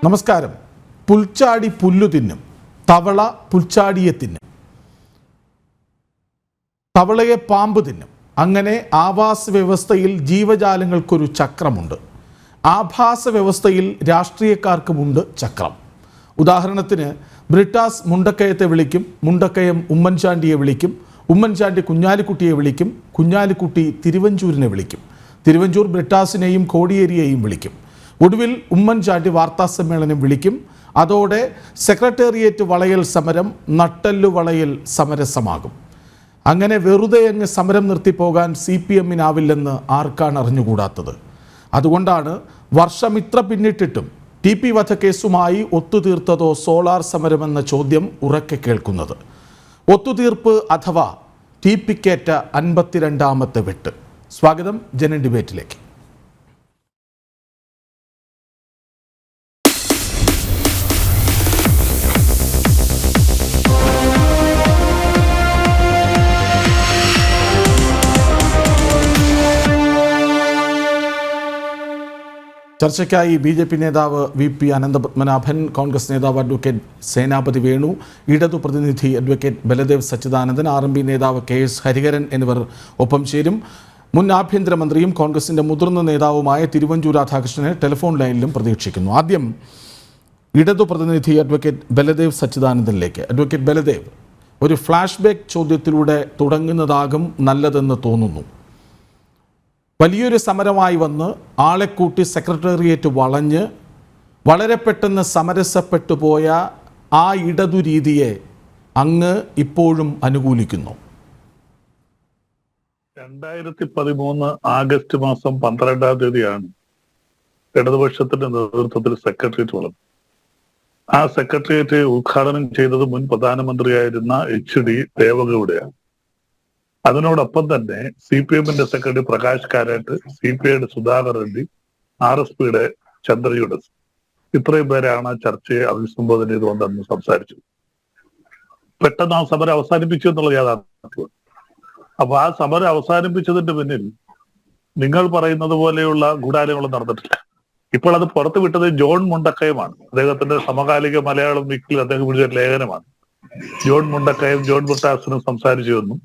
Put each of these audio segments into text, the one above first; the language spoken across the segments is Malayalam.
നമസ്കാരം. പുൽച്ചാടി പുല്ലു തിന്നും, തവള പുൽച്ചാടിയെ തിന്നും, തവളയെ പാമ്പ് തിന്നും. അങ്ങനെ ആവാസ വ്യവസ്ഥയിൽ ജീവജാലങ്ങൾക്കൊരു ചക്രമുണ്ട്. ആഭാസ വ്യവസ്ഥയിൽ രാഷ്ട്രീയക്കാർക്കുമുണ്ട് ചക്രം. ഉദാഹരണത്തിന് ബ്രിട്ടാസ് മുണ്ടക്കയത്തെ വിളിക്കും, മുണ്ടക്കയം ഉമ്മൻചാണ്ടിയെ വിളിക്കും, ഉമ്മൻചാണ്ടി കുഞ്ഞാലിക്കുട്ടിയെ വിളിക്കും, കുഞ്ഞാലിക്കുട്ടി തിരുവഞ്ചൂരിനെ വിളിക്കും, തിരുവഞ്ചൂർ ബ്രിട്ടാസിനെയും കോടിയേരിയെയും വിളിക്കും. ഒടുവിൽ ഉമ്മൻചാണ്ടി വാർത്താസമ്മേളനം വിളിക്കും. അതോടെ സെക്രട്ടേറിയറ്റ് വളയൽ സമരം നട്ടെല്ലു വളയൽ സമരസമാകും. അങ്ങനെ വെറുതെ അങ്ങ് സമരം നിർത്തിപ്പോകാൻ CPM-നാവില്ലെന്ന് ആർക്കാണ് അറിഞ്ഞുകൂടാത്തത്? അതുകൊണ്ടാണ് വർഷം ഇത്ര പിന്നിട്ടിട്ടും TP വധക്കേസുമായി ഒത്തുതീർത്തതോ സോളാർ സമരമെന്ന ചോദ്യം ഉറക്കെ കേൾക്കുന്നത്. ഒത്തുതീർപ്പ് അഥവാ TPക്കേറ്റ 52ാമത്തെ വെട്ട്. സ്വാഗതം ജനൻ ഡിബേറ്റിലേക്ക്. ചർച്ചയ്ക്കായി BJP നേതാവ് VP അനന്തപത്മനാഭൻ, കോൺഗ്രസ് നേതാവ് അഡ്വക്കേറ്റ് സേനാപതി വേണു, ഇടതു പ്രതിനിധി അഡ്വക്കേറ്റ് ബലദേവ് സച്ചിദാനന്ദൻ, RMP നേതാവ് KS ഹരിഹരൻ എന്നിവർ ഒപ്പം ചേരും. മുൻ ആഭ്യന്തരമന്ത്രിയും കോൺഗ്രസിൻ്റെ മുതിർന്ന നേതാവുമായ തിരുവഞ്ചൂർ രാധാകൃഷ്ണനെ ടെലിഫോൺ ലൈനിലും പ്രതീക്ഷിക്കുന്നു. ആദ്യം ഇടതു പ്രതിനിധി അഡ്വക്കേറ്റ് ബലദേവ് സച്ചിദാനന്ദനിലേക്ക്. അഡ്വക്കേറ്റ് ബലദേവ്, ഒരു ഫ്ലാഷ് ബാക്ക് ചോദ്യത്തിലൂടെ തുടങ്ങുന്നതാകും നല്ലതെന്ന് തോന്നുന്നു. വലിയൊരു സമരമായി വന്ന് ആളെക്കൂട്ടി സെക്രട്ടേറിയറ്റ് വളഞ്ഞ് വളരെ പെട്ടെന്ന് സമരസപ്പെട്ടു പോയ ആ ഇടതു രീതിയെ അങ്ങ് ഇപ്പോഴും അനുകൂലിക്കുന്നു. 2013 ആഗസ്റ്റ് മാസം 12-ാം തീയതിയാണ് ഇടതുപക്ഷത്തിന്റെ നേതൃത്വത്തിൽ സെക്രട്ടേറിയറ്റ് വളർന്നു. ആ സെക്രട്ടേറിയറ്റ് ഉദ്ഘാടനം ചെയ്തത് മുൻ പ്രധാനമന്ത്രിയായിരുന്ന HD ദേവഗൌഡയാണ്. അതിനോടൊപ്പം തന്നെ CPM-ന്റെ സെക്രട്ടറി പ്രകാശ് കാരാട്ട്, CPI-യുടെ സുധാകർ റെഡ്ഡി, RSPയുടെ ചന്ദ്രചൂഡ്, ഇത്രയും പേരാണ് ചർച്ചയെ അഭിസംബോധന ചെയ്തുകൊണ്ടെന്ന് സംസാരിച്ചു. പെട്ടെന്ന് ആ സമരം അവസാനിപ്പിച്ചു എന്നുള്ള യാഥാർത്ഥ്യമാണ്. അപ്പൊ ആ സമരം അവസാനിപ്പിച്ചതിന്റെ പിന്നിൽ നിങ്ങൾ പറയുന്നത് പോലെയുള്ള ഗൂഢാലോചനകളൊന്നും നടന്നിട്ടില്ല. ഇപ്പോൾ അത് പുറത്തു വിട്ടത് ജോൺ മുണ്ടക്കയമാണ്. അദ്ദേഹത്തിന്റെ സമകാലിക മലയാളം വീക്കിൽ അദ്ദേഹം എഴുതിയ ലേഖനമാണ്. ജോൺ മുണ്ടക്കയം ജോൺ ബ്രിട്ടാസിനും സംസാരിച്ചു എന്നും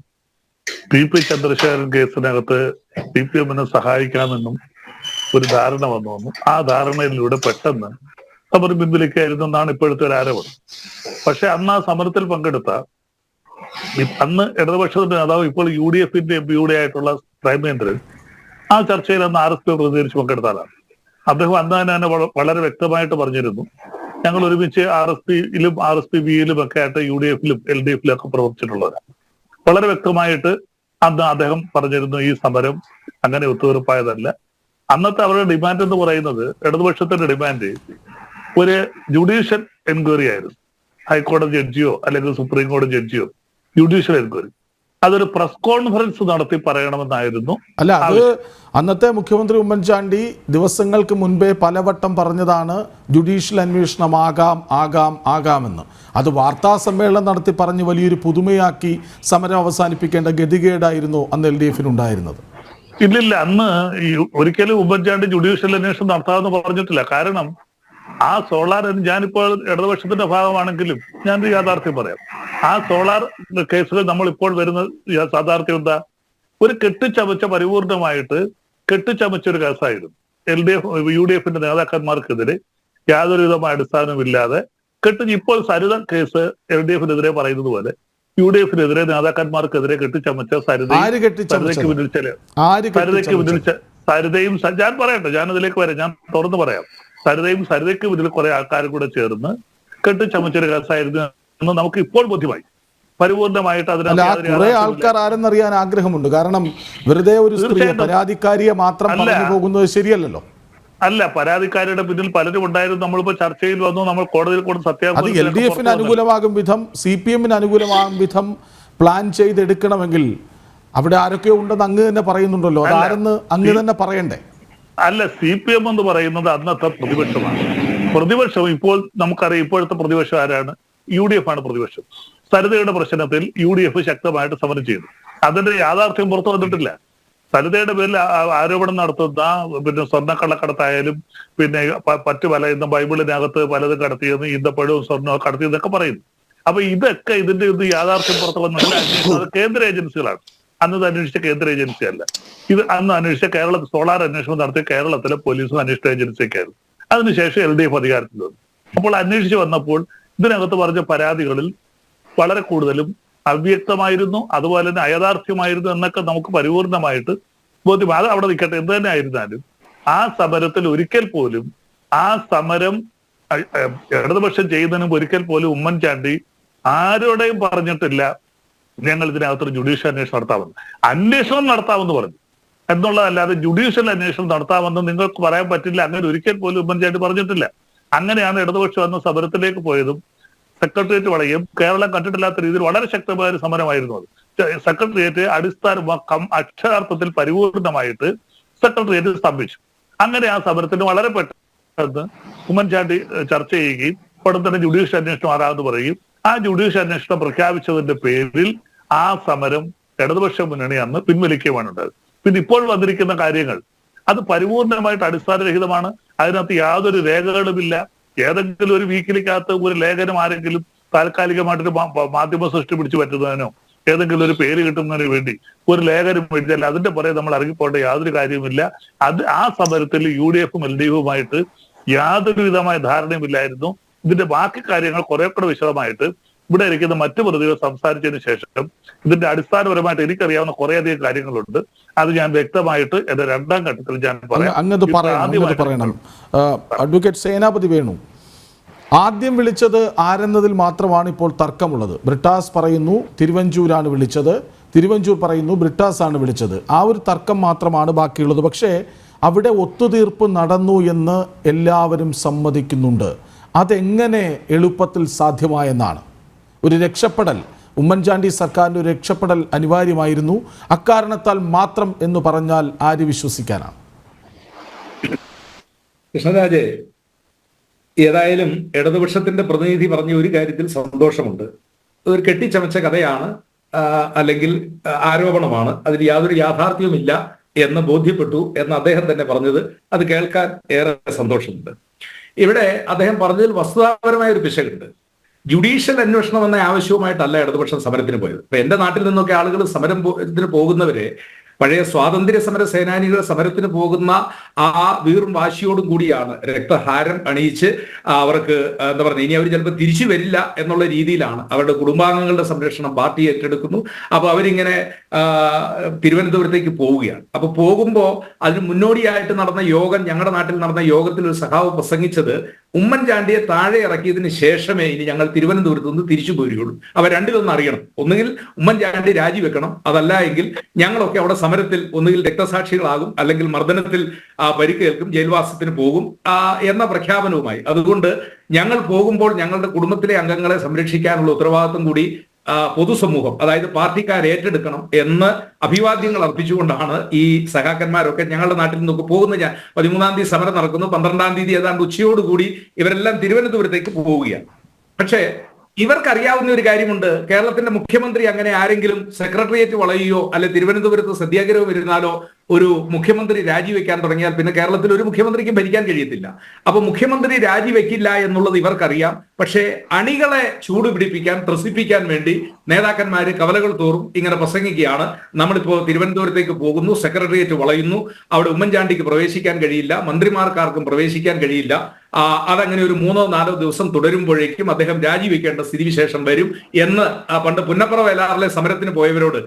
PP ചന്ദ്രശേഖരൻ കേസിനകത്ത് CPM-നെ സഹായിക്കാമെന്നും ഒരു ധാരണ വന്നുവെന്നും ആ ധാരണയിലൂടെ പെട്ടെന്ന് സമരം പിൻവലിക്കായിരുന്നു എന്നാണ് ഇപ്പോഴത്തെ ഒരു ആരോപണം. പക്ഷെ അന്ന് ആ സമരത്തിൽ പങ്കെടുത്ത അന്ന് ഇടതുപക്ഷത്തിന്റെ നേതാവ് ഇപ്പോൾ UDF-ന്റെ MP ആയിട്ടുള്ള പ്രേമേന്ദ്രൻ ആ ചർച്ചയിൽ അന്ന് RSP പ്രതികരിച്ച് പങ്കെടുത്താലാണ്. അദ്ദേഹം അന്ന് തന്നെ വളരെ വ്യക്തമായിട്ട് പറഞ്ഞിരുന്നു, ഞങ്ങൾ ഒരുമിച്ച് RSP-യിലും RSP-B-യിലും ഒക്കെ ആയിട്ട് UDF-ലും LDF-ലും ഒക്കെ പ്രവർത്തിച്ചിട്ടുള്ളവരാണ്. വളരെ വ്യക്തമായിട്ട് അന്ന് അദ്ദേഹം പറഞ്ഞിരുന്നു ഈ സമരം അങ്ങനെ ഒത്തുതീർപ്പായതല്ല. അന്നത്തെ അവരുടെ ഡിമാൻഡ് എന്ന് പറയുന്നത്, ഇടതുപക്ഷത്തിന്റെ ഡിമാൻഡ് ഒരു ജുഡീഷ്യൽ എൻക്വയറി ആയിരുന്നു. ഹൈക്കോടതി ജഡ്ജിയോ അല്ലെങ്കിൽ സുപ്രീം കോടതി ജഡ്ജിയോ ജുഡീഷ്യൽ എൻക്വയറി, അതൊരു പ്രസ് കോൺഫറൻസ് നടത്തി പറയണമെന്നായിരുന്നു. അല്ല, അത് അന്നത്തെ മുഖ്യമന്ത്രി ഉമ്മൻചാണ്ടി ദിവസങ്ങൾക്ക് മുൻപേ പലവട്ടം പറഞ്ഞതാണ് ജുഡീഷ്യൽ അന്വേഷണം ആകാമെന്ന്. അത് വാർത്താ സമ്മേളനം നടത്തി പറഞ്ഞ് വലിയൊരു പുതുമയാക്കി സമരം അവസാനിപ്പിക്കേണ്ട ഗതികേടായിരുന്നു അന്ന് LDF-നുണ്ടായിരുന്നത്. ഇല്ലില്ല, അന്ന് ഒരിക്കലും ഉമ്മൻചാണ്ടി ജുഡീഷ്യൽ അന്വേഷണം നടത്താമെന്ന് പറഞ്ഞിട്ടില്ല. കാരണം ആ സോളാർ, ഞാനിപ്പോൾ ഇടതുപക്ഷത്തിന്റെ ഭാഗമാണെങ്കിലും ഞാനൊരു യാഥാർത്ഥ്യം പറയാം. ആ സോളാർ കേസുകൾ നമ്മൾ ഇപ്പോൾ വരുന്ന യാഥാർത്ഥ്യം എന്താ? ഒരു കെട്ടിച്ചമച്ച പരിപൂർണമായിട്ട് കെട്ടിച്ചമച്ചൊരു കേസായിരുന്നു. UDF-ന്റെ നേതാക്കന്മാർക്കെതിരെ യാതൊരു വിധമായ അടിസ്ഥാനമില്ലാതെ ഇപ്പോൾ സരിത കേസ് LDF-നെതിരെ പറയുന്നത് പോലെ UDF-നെതിരെ നേതാക്കന്മാർക്കെതിരെ കെട്ടിച്ചമച്ച സരിതയും ഞാൻ പറയട്ടെ, ഞാനതിലേക്ക് വരാം, ഞാൻ തുറന്നു പറയാം. സരിതയ്ക്ക് ഇതിൽ കുറെ ആൾക്കാരും കൂടെ ചേർന്ന് കെട്ടിച്ചമച്ചൊരു കേസായിരുന്നു എന്ന് നമുക്ക് ഇപ്പോൾ ബോധ്യമായി. പരിപൂർണമായിട്ട് കുറെ ആൾക്കാർ ആരെന്നറിയാൻ ആഗ്രഹമുണ്ട്. കാരണം വെറുതെ ഒരു സ്ത്രീ പരാതിക്കാരിയെ മാത്രം പറഞ്ഞു പോകുന്നത് ശരിയല്ലല്ലോ. അല്ല, പരാതിക്കാരിയുടെ പിന്നിൽ പലരും ഉണ്ടായിരുന്നു. നമ്മളിപ്പോ ചർച്ചയിൽ വന്നു, നമ്മൾ കോടതിയിൽ കൊണ്ട് അത് LDF-ന് അനുകൂലമാകും വിധം CPM-ന് അനുകൂലമാകും വിധം പ്ലാൻ ചെയ്തെടുക്കണമെങ്കിൽ അവിടെ ആരൊക്കെയോ ഉണ്ടെന്ന് അങ്ങ് തന്നെ പറയുന്നുണ്ടല്ലോ. അതാരെന്ന് അങ്ങ് തന്നെ പറയണ്ടേ? അല്ല, CPM എന്ന് പറയുന്നത് അന്നത്തെ പ്രതിപക്ഷമാണ്. പ്രതിപക്ഷം ഇപ്പോൾ നമുക്കറിയാം. ഇപ്പോഴത്തെ പ്രതിപക്ഷം ആരാണ്? UDF ആണ് പ്രതിപക്ഷം. സരിതയുടെ പ്രശ്നത്തിൽ UDF ശക്തമായിട്ട് സമരം ചെയ്തു. അതിന്റെ യാഥാർത്ഥ്യം പുറത്തു വന്നിട്ടില്ല. സരിതയുടെ പേരിൽ ആരോപണം നടത്തുന്ന പിന്നെ സ്വർണ്ണക്കള്ളക്കടത്തായാലും പിന്നെ മറ്റു പല ഇന്ന് ബൈബിളിനകത്ത് പലതും കടത്തിയെന്ന് ഈന്തപ്പഴവും സ്വർണ്ണവും കടത്തിയെന്നൊക്കെ പറയുന്നു. അപ്പൊ ഇതൊക്കെ ഇതിന്റെ ഇത് യാഥാർത്ഥ്യം പുറത്തു വന്നില്ല. അന്വേഷിച്ചത് കേന്ദ്ര ഏജൻസികളാണ്. അന്നത് അന്വേഷിച്ച കേന്ദ്ര ഏജൻസി അല്ല. ഇത് അന്ന് അന്വേഷിച്ച സോളാർ അന്വേഷണം നടത്തിയ കേരളത്തിലെ പോലീസും അന്വേഷണ ഏജൻസിയൊക്കെയായിരുന്നു. അതിനുശേഷം LDF അധികാരത്തിൽ വന്നു. അപ്പോൾ അന്വേഷിച്ച് വന്നപ്പോൾ ഇതിനകത്ത് പറഞ്ഞ പരാതികളിൽ വളരെ കൂടുതലും അവ്യക്തമായിരുന്നു, അതുപോലെ തന്നെ അയഥാർത്ഥ്യമായിരുന്നു എന്നൊക്കെ നമുക്ക് പരിപൂർണമായിട്ട് ബോധ്യം. അത് അവിടെ നിൽക്കട്ടെ. എന്ത് തന്നെ ആയിരുന്നാലും ആ സമരത്തിൽ ഒരിക്കൽ പോലും ആ സമരം ഇടതുപക്ഷം ചെയ്യുന്നതിന് ഒരിക്കൽ പോലും ഉമ്മൻചാണ്ടി ആരോടെയും പറഞ്ഞിട്ടില്ല ഞങ്ങൾ ഇതിനകത്തൊരു ജുഡീഷ്യൽ അന്വേഷണം നടത്താമെന്ന് പറഞ്ഞു എന്നുള്ളതല്ലാതെ ജുഡീഷ്യൽ അന്വേഷണം നടത്താമെന്ന് നിങ്ങൾക്ക് പറയാൻ പറ്റില്ല. അങ്ങനെ ഒരിക്കൽ പോലും ഉമ്മൻചാണ്ടി പറഞ്ഞിട്ടില്ല. അങ്ങനെയാണ് ഇടതുപക്ഷം അന്ന് സമരത്തിലേക്ക് പോയതും സെക്രട്ടേറിയറ്റ് വളയും കേരളം കണ്ടിട്ടില്ലാത്ത രീതിയിൽ വളരെ ശക്തമായ ഒരു സമരമായിരുന്നു അത്. സെക്രട്ടേറിയറ്റ് അക്ഷരാർത്ഥത്തിൽ പരിപൂർണമായിട്ട് സെക്രട്ടേറിയറ്റ് സ്തംഭിച്ചു. അങ്ങനെ ആ സമരത്തിന് വളരെ പെട്ടെന്ന് ഉമ്മൻചാണ്ടി ചർച്ച ചെയ്യുകയും ഉടൻ തന്നെ ജുഡീഷ്യൽ അന്വേഷണം ആരാമെന്ന് പറയുകയും ആ ജുഡീഷ്യൽ അന്വേഷണം പ്രഖ്യാപിച്ചതിന്റെ പേരിൽ ആ സമരം ഇടതുപക്ഷ മുന്നണി അന്ന് പിൻവലിക്കുകയാണ് ഉണ്ടായത്. പിന്നെ ഇപ്പോൾ വന്നിരിക്കുന്ന കാര്യങ്ങൾ അത് പരിപൂർണമായിട്ട് അടിസ്ഥാനരഹിതമാണ്. അതിനകത്ത് യാതൊരു രേഖകളുമില്ല. ഏതെങ്കിലും ഒരു വീക്കിലിക്കകത്ത് ഒരു ലേഖനം ആരെങ്കിലും താൽക്കാലികമായിട്ടൊരു മാധ്യമ സൃഷ്ടി പിടിച്ചു പറ്റുന്നതിനോ ഏതെങ്കിലും ഒരു പേര് കിട്ടുന്നതിന് വേണ്ടി ഒരു ലേഖനം എഴുതിയാൽ അതിന്റെ പുറകെ നമ്മൾ ഇറങ്ങിപ്പോണ്ട യാതൊരു കാര്യവുമില്ല. അത് ആ സമരത്തിൽ UDF-ഉം LDF-ഉമായിട്ട് യാതൊരു വിധമായ ധാരണയുമില്ലായിരുന്നു. ഇതിന്റെ ബാക്കി കാര്യങ്ങൾ കുറെ കൂടെ വിശദമായിട്ട് ഇവിടെ ഇരിക്കുന്ന മറ്റു പ്രതികൾ സംസാരിച്ചതിന് ശേഷം ഇതിന്റെ അടിസ്ഥാനപരമായിട്ട് എനിക്കറിയാവുന്ന കുറേയധികം കാര്യങ്ങളുണ്ട്. അത് ഞാൻ വ്യക്തമായിട്ട് എന്റെ രണ്ടാം ഘട്ടത്തിൽ ഞാൻ പറയണം. അഡ്വക്കേറ്റ് സേനാപതി വേണു, ആദ്യം വിളിച്ചത് ആരെന്നതിൽ മാത്രമാണ് ഇപ്പോൾ തർക്കമുള്ളത്. ബ്രിട്ടാസ് പറയുന്നു തിരുവഞ്ചൂരാണ് വിളിച്ചത്, തിരുവഞ്ചൂർ പറയുന്നു ബ്രിട്ടാസ് ആണ് വിളിച്ചത്. ആ ഒരു തർക്കം മാത്രമാണ് ബാക്കിയുള്ളത്. പക്ഷേ അവിടെ ഒത്തുതീർപ്പ് നടന്നു എന്ന് എല്ലാവരും സമ്മതിക്കുന്നുണ്ട്. അതെങ്ങനെ എളുപ്പത്തിൽ സാധ്യമായെന്നാണ്? ഒരു രക്ഷപ്പെടൽ, ഉമ്മൻചാണ്ടി സർക്കാരിൻ്റെ ഒരു രക്ഷപ്പെടൽ അനിവാര്യമായിരുന്നു. അക്കാരണത്താൽ മാത്രം എന്ന് പറഞ്ഞാൽ ആര് വിശ്വസിക്കാനാണ്? കൃഷ്ണരാജെ, ഏതായാലും ഇടതുപക്ഷത്തിന്റെ പ്രതിനിധി പറഞ്ഞ ഒരു കാര്യത്തിൽ സന്തോഷമുണ്ട്. ഒരു കെട്ടിച്ചമച്ച കഥയാണ്, അല്ലെങ്കിൽ ആരോപണമാണ്, അതിൽ യാതൊരു യാഥാർത്ഥ്യവുമില്ല എന്ന് ബോധ്യപ്പെട്ടു എന്ന് അദ്ദേഹം തന്നെ പറഞ്ഞത് അത് കേൾക്കാൻ ഏറെ സന്തോഷമുണ്ട്. ഇവിടെ അദ്ദേഹം പറഞ്ഞതിൽ വസ്തുതാപരമായ ഒരു പിശകുണ്ട്. ജുഡീഷ്യൽ അന്വേഷണം എന്ന ആവശ്യവുമായിട്ടല്ല ഇടതുപക്ഷം സമരത്തിന് പോയത്. ഇപ്പൊ എന്റെ നാട്ടിൽ നിന്നൊക്കെ ആളുകൾ സമരത്തിന് പോകുന്നവരെ പഴയ സ്വാതന്ത്ര്യ സമര സേനാനികൾ സമരത്തിന് പോകുന്ന ആ വീറും വാശിയോടും കൂടിയാണ് രക്തഹാരം അണിയിച്ച് അവർക്ക് എന്താ പറയുക, ഇനി അവർ ചിലപ്പോൾ തിരിച്ചു വരില്ല എന്നുള്ള രീതിയിലാണ്. അവരുടെ കുടുംബാംഗങ്ങളുടെ സംരക്ഷണം പാർട്ടി ഏറ്റെടുക്കുന്നു. അപ്പൊ അവരിങ്ങനെ തിരുവനന്തപുരത്തേക്ക് പോവുകയാണ്. അപ്പൊ പോകുമ്പോൾ അതിന് മുന്നോടിയായിട്ട് നടന്ന യോഗം, ഞങ്ങളുടെ നാട്ടിൽ നടന്ന യോഗത്തിൽ ഒരു സഖാവ് പ്രസംഗിച്ചത് ഉമ്മൻചാണ്ടിയെ താഴെ ഇറക്കിയതിന് ശേഷമേ ഇനി ഞങ്ങൾ തിരുവനന്തപുരത്ത് നിന്ന് തിരിച്ചു പോരുകയുള്ളൂ. അവ രണ്ടിലൊന്നും അറിയണം. ഒന്നുകിൽ ഉമ്മൻചാണ്ടി രാജിവെക്കണം, അതല്ല എങ്കിൽ ഞങ്ങളൊക്കെ അവിടെ സമരത്തിൽ ഒന്നുകിൽ രക്തസാക്ഷികളാകും, അല്ലെങ്കിൽ മർദ്ദനത്തിൽ പരിക്കേൽക്കും, ജയിൽവാസത്തിന് പോകും എന്ന പ്രഖ്യാപനവുമായി. അതുകൊണ്ട് ഞങ്ങൾ പോകുമ്പോൾ ഞങ്ങളുടെ കുടുംബത്തിലെ അംഗങ്ങളെ സംരക്ഷിക്കാനുള്ള ഉത്തരവാദിത്വം കൂടി പൊതുസമൂഹം, അതായത് പാർട്ടിക്കാർ ഏറ്റെടുക്കണം എന്ന് അഭിവാദ്യങ്ങൾ അർപ്പിച്ചുകൊണ്ടാണ് ഈ സഖാക്കന്മാരൊക്കെ ഞങ്ങളുടെ നാട്ടിൽ നിന്നൊക്കെ പോകുന്നത്. 13-ാം തീയതി സമരം നടക്കുന്നു, 12-ാം തീയതി ഏതാണ്ട് ഉച്ചയോടുകൂടി ഇവരെല്ലാം തിരുവനന്തപുരത്തേക്ക് പോവുകയാണ്. പക്ഷേ ഇവർക്കറിയാവുന്ന ഒരു കാര്യമുണ്ട്. കേരളത്തിന്റെ മുഖ്യമന്ത്രി അങ്ങനെ ആരെങ്കിലും സെക്രട്ടേറിയറ്റ് വളയുകയോ അല്ലെ തിരുവനന്തപുരത്ത് സത്യാഗ്രഹം ഇരുന്നാലോ ഒരു മുഖ്യമന്ത്രി രാജിവെക്കാൻ തുടങ്ങിയാൽ പിന്നെ കേരളത്തിൽ ഒരു മുഖ്യമന്ത്രിക്കും ഭരിക്കാൻ കഴിയത്തില്ല. അപ്പൊ മുഖ്യമന്ത്രി രാജിവെക്കില്ല എന്നുള്ളത് ഇവർക്കറിയാം. പക്ഷേ അണികളെ ചൂടുപിടിപ്പിക്കാൻ, ത്രസിപ്പിക്കാൻ വേണ്ടി നേതാക്കന്മാര് കവലകൾ തോറും ഇങ്ങനെ പ്രസംഗിക്കുകയാണ്. നമ്മളിപ്പോ തിരുവനന്തപുരത്തേക്ക് പോകുന്നു, സെക്രട്ടേറിയറ്റ് വളയുന്നു, അവിടെ ഉമ്മൻചാണ്ടിക്ക് പ്രവേശിക്കാൻ കഴിയില്ല, മന്ത്രിമാർക്കാർക്കും പ്രവേശിക്കാൻ കഴിയില്ല. അതങ്ങനെ ഒരു 3-4 ദിവസം തുടരുമ്പോഴേക്കും അദ്ദേഹം രാജിവെക്കേണ്ട സ്ഥിതിവിശേഷം വരും എന്ന് പണ്ട് പുന്നപ്പുറ വേലാറിലെ സമരത്തിന് പോയവരോട്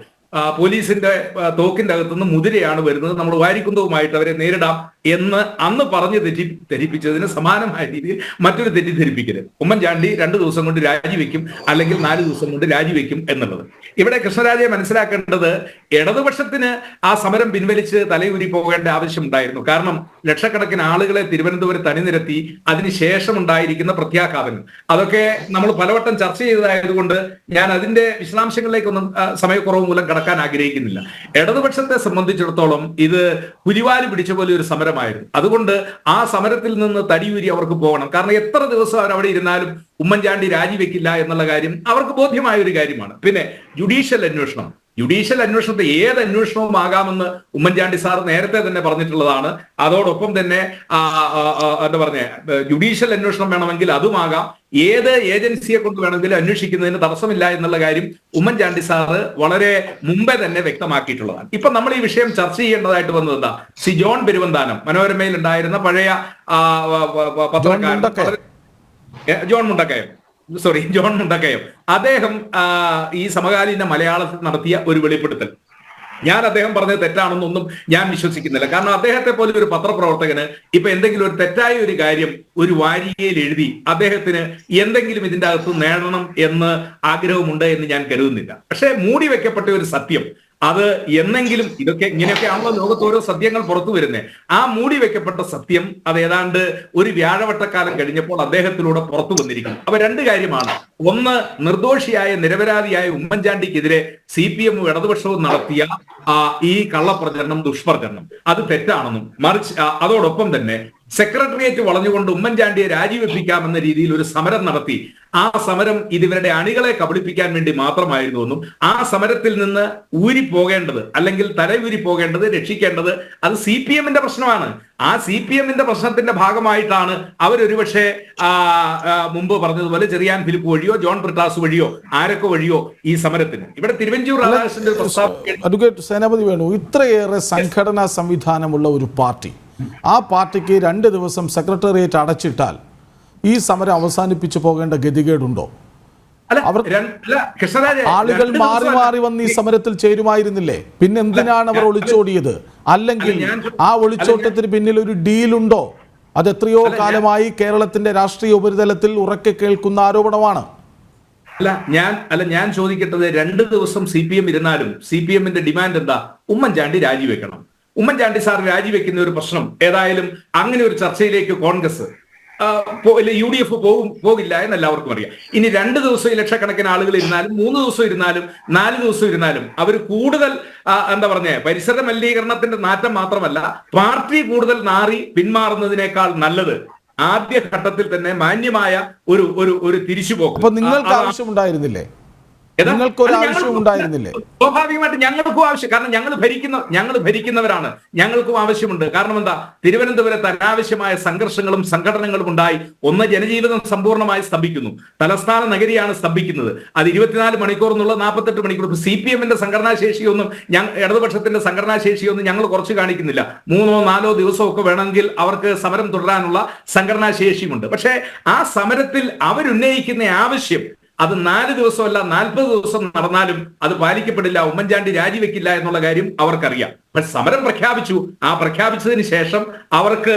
പോലീസിന്റെ തോക്കിന്റെ അകത്തുനിന്ന് മുതിരയാണ് വരുന്നത്, നമ്മൾ വാരിക്കുന്തവുമായിട്ട് അവരെ നേരിടാം എന്ന് അന്ന് പറഞ്ഞ് തെറ്റിദ്ധരിപ്പിച്ചതിന് സമാനമായ രീതിയിൽ മറ്റൊരു തെറ്റിദ്ധരിപ്പിക്കല്. ഉമ്മൻചാണ്ടി 2 ദിവസം കൊണ്ട് രാജിവെക്കും, അല്ലെങ്കിൽ 4 ദിവസം കൊണ്ട് രാജിവെക്കും എന്നുള്ളത്. ഇവിടെ കൃഷ്ണരാജയെ മനസ്സിലാക്കേണ്ടത്, ഇടതുപക്ഷത്തിന് ആ സമരം പിൻവലിച്ച് തലയൂരി പോകേണ്ട ആവശ്യമുണ്ടായിരുന്നു. കാരണം ലക്ഷക്കണക്കിന് ആളുകളെ തിരുവനന്തപുരത്ത് അണിനിരത്തി അതിനുശേഷം ഉണ്ടായിരിക്കുന്ന പ്രത്യാഘാതങ്ങൾ അതൊക്കെ നമ്മൾ പലവട്ടം ചർച്ച ചെയ്തതായതുകൊണ്ട് ഞാൻ അതിന്റെ വിശദാംശങ്ങളിലേക്കൊന്നും സമയക്കുറവ് മൂലം കടക്കാൻ ആഗ്രഹിക്കുന്നില്ല. ഇടതുപക്ഷത്തെ സംബന്ധിച്ചിടത്തോളം ഇത് പുലിവാല് പിടിച്ച പോലെ ഒരു സമരമായിരുന്നു. അതുകൊണ്ട് ആ സമരത്തിൽ നിന്ന് തടിയൂരി അവർക്ക് പോകണം. കാരണം എത്ര ദിവസം അവരവിടെ ഇരുന്നാലും ഉമ്മൻചാണ്ടി രാജിവെക്കില്ല എന്നുള്ള കാര്യം അവർക്ക് ബോധ്യമായ ഒരു കാര്യമാണ്. പിന്നെ ജുഡീഷ്യൽ അന്വേഷണം, ജുഡീഷ്യൽ അന്വേഷണത്തെ ഏത് അന്വേഷണവും ആകാമെന്ന് ഉമ്മൻചാണ്ടി സാർ നേരത്തെ തന്നെ പറഞ്ഞിട്ടുള്ളതാണ്. അതോടൊപ്പം തന്നെ എന്താ പറഞ്ഞ ജുഡീഷ്യൽ അന്വേഷണം വേണമെങ്കിൽ അതുമാകാം, ഏത് ഏജൻസിയെ കൊണ്ട് വേണമെങ്കിലും അന്വേഷിക്കുന്നതിന് തടസ്സമില്ല എന്നുള്ള കാര്യം ഉമ്മൻചാണ്ടി സാറ് വളരെ മുമ്പേ തന്നെ വ്യക്തമാക്കിയിട്ടുള്ളതാണ്. ഇപ്പൊ നമ്മൾ ഈ വിഷയം ചർച്ച ചെയ്യേണ്ടതായിട്ട് വന്നത് എന്താ, ജോൺ പെരുവന്താനം, മനോരമയിൽ ഉണ്ടായിരുന്ന പഴയ പത്രക്കാരൻ ജോൺ മുണ്ടക്കയം, അദ്ദേഹം ഈ സമകാലീന മലയാളത്തിൽ നടത്തിയ ഒരു വെളിപ്പെടുത്തൽ, ഞാൻ അദ്ദേഹം പറഞ്ഞത് തെറ്റാണെന്നൊന്നും ഞാൻ വിശ്വസിക്കുന്നില്ല. കാരണം അദ്ദേഹത്തെ പോലെ ഒരു പത്രപ്രവർത്തകന് ഇപ്പൊ എന്തെങ്കിലും ഒരു തെറ്റായ ഒരു കാര്യം ഒരു വാരികയിൽ എഴുതി അദ്ദേഹത്തിന് എന്തെങ്കിലും ഇതിന്റെ അകത്ത് നേടണം എന്ന് ആഗ്രഹമുണ്ട് എന്ന് ഞാൻ കരുതുന്നില്ല. പക്ഷെ മൂടി വെക്കപ്പെട്ട ഒരു സത്യം, അത് എന്നെങ്കിലും ഇങ്ങനെയൊക്കെയാണല്ലോ ലോകത്ത് ഓരോ സത്യങ്ങൾ പുറത്തു വരുന്നത്. ആ മൂടി വെക്കപ്പെട്ട സത്യം അത് ഏതാണ്ട് ഒരു വ്യാഴവട്ടക്കാലം കഴിഞ്ഞപ്പോൾ അദ്ദേഹത്തിലൂടെ പുറത്തു വന്നിരിക്കുന്നു. അപ്പൊ രണ്ട് കാര്യമാണ്. ഒന്ന്, നിർദോഷിയായ നിരപരാധിയായ ഉമ്മൻചാണ്ടിക്കെതിരെ CPM ഇടതുപക്ഷവും നടത്തിയ ഈ കള്ളപ്രചരണം, ദുഷ്പ്രചരണം, അത് തെറ്റാണെന്നും, മറിച്ച് അതോടൊപ്പം തന്നെ സെക്രട്ടേറിയറ്റ് വളഞ്ഞുകൊണ്ട് ഉമ്മൻചാണ്ടിയെ രാജിവെപ്പിക്കാമെന്ന രീതിയിൽ ഒരു സമരം നടത്തി. ആ സമരം ഇതിവരുടെ അണികളെ കബളിപ്പിക്കാൻ വേണ്ടി മാത്രമായിരുന്നുവെന്നും ആ സമരത്തിൽ നിന്ന് ഊരിപ്പോകേണ്ടത് അല്ലെങ്കിൽ തലയൂരി പോകേണ്ടത്, രക്ഷിക്കേണ്ടത് അത് CPM-ന്റെ പ്രശ്നമാണ്. ആ CPM-ന്റെ പ്രശ്നത്തിന്റെ ഭാഗമായിട്ടാണ് അവരൊരുപക്ഷെ മുമ്പ് പറഞ്ഞതുപോലെ ചെറിയാൻ ഫിലിപ്പ് വഴിയോ ജോൺ ബ്രിട്ടാസ് വഴിയോ ആരൊക്കെ വഴിയോ ഈ സമരത്തിന് ഇവിടെ തിരുവഞ്ചൂർ രാധാകൃഷ്ണന്റെ അഡ്വക്കേറ്റ് സേനാപതി വേണു, ഇത്രയേറെ സംഘടനാ സംവിധാനമുള്ള ഒരു പാർട്ടി, ആ പാർട്ടിക്ക് 2 ദിവസം സെക്രട്ടേറിയറ്റ് അടച്ചിട്ടാൽ ഈ സമരം അവസാനിപ്പിച്ചു പോകേണ്ട ഗതികേടുണ്ടോ? ആളുകൾ മാറി മാറി വന്ന് ഈ സമരത്തിൽ ചേരുമായിരുന്നില്ലേ? പിന്നെ എന്തിനാണ് അവർ ഒളിച്ചോടിയത്? അല്ലെങ്കിൽ ആ ഒളിച്ചോട്ടത്തിന് പിന്നിൽ ഒരു ഡീലുണ്ടോ? അത് എത്രയോ കാലമായി കേരളത്തിന്റെ രാഷ്ട്രീയ ഉപരിതലത്തിൽ ഉറക്കെ കേൾക്കുന്ന ആരോപണമാണ്. ഞാൻ ചോദിക്കട്ടത്, 2 ദിവസം CPM ഇരുന്നാലും CPM-ന്റെ ഡിമാൻഡ് എന്താ? ഉമ്മൻചാണ്ടി രാജിവെക്കണം. ഉമ്മൻചാണ്ടി സാർ രാജിവെക്കുന്ന ഒരു പ്രശ്നം ഏതായാലും അങ്ങനെ ഒരു ചർച്ചയിലേക്ക് കോൺഗ്രസ് UDF പോകില്ല എന്ന് എല്ലാവർക്കും അറിയാം. ഇനി 2 ദിവസം ലക്ഷക്കണക്കിന് ആളുകൾ ഇരുന്നാലും 3 ദിവസം ഇരുന്നാലും 4 ദിവസം ഇരുന്നാലും അവർ കൂടുതൽ എന്താ പറഞ്ഞ പരിസര മലിനീകരണത്തിന്റെ നാറ്റം മാത്രമല്ല, പാർട്ടി കൂടുതൽ നാറി പിന്മാറുന്നതിനേക്കാൾ നല്ലത് ആദ്യ ഘട്ടത്തിൽ തന്നെ മാന്യമായ ഒരു തിരിച്ചുപോക്ക്. അപ്പൊ നിങ്ങൾക്ക് ആവശ്യമുണ്ടായിരുന്നില്ലേ? സ്വാഭാവികമായിട്ട് ഞങ്ങൾക്കും ആവശ്യം, കാരണം ഞങ്ങൾ ഭരിക്കുന്നവരാണ്, ഞങ്ങൾക്കും ആവശ്യമുണ്ട്. കാരണം എന്താ, തിരുവനന്തപുരത്ത് അനാവശ്യമായ സംഘർഷങ്ങളും സംഘടനകളും ഉണ്ടായി. ഒന്ന്, ജനജീവിതം സമ്പൂർണ്ണമായി സ്തംഭിക്കുന്നു. തലസ്ഥാന നഗരിയാണ് സ്തംഭിക്കുന്നത്. അത് 24 മണിക്കൂർ എന്നുള്ള 48 മണിക്കൂർ. CPM-ന്റെ സംഘടനാ ശേഷിയൊന്നും ഇടതുപക്ഷത്തിന്റെ സംഘടനാ ശേഷിയൊന്നും ഞങ്ങൾ കുറച്ച് കാണിക്കുന്നില്ല. 3 or 4 ദിവസമൊക്കെ വേണമെങ്കിൽ അവർക്ക് സമരം തുടരാനുള്ള സംഘടനാ ശേഷിയുമുണ്ട്. പക്ഷേ ആ സമരത്തിൽ അവരുന്നയിക്കുന്ന ആവശ്യം അത് 4 ദിവസമല്ല 40 ദിവസം നടന്നാലും അത് പാലിക്കപ്പെടില്ല. ഉമ്മൻചാണ്ടി രാജിവെക്കില്ല എന്നുള്ള കാര്യം അവർക്കറിയാം. പക്ഷെ സമരം പ്രഖ്യാപിച്ചു. ആ പ്രഖ്യാപിച്ചതിന് ശേഷം അവർക്ക്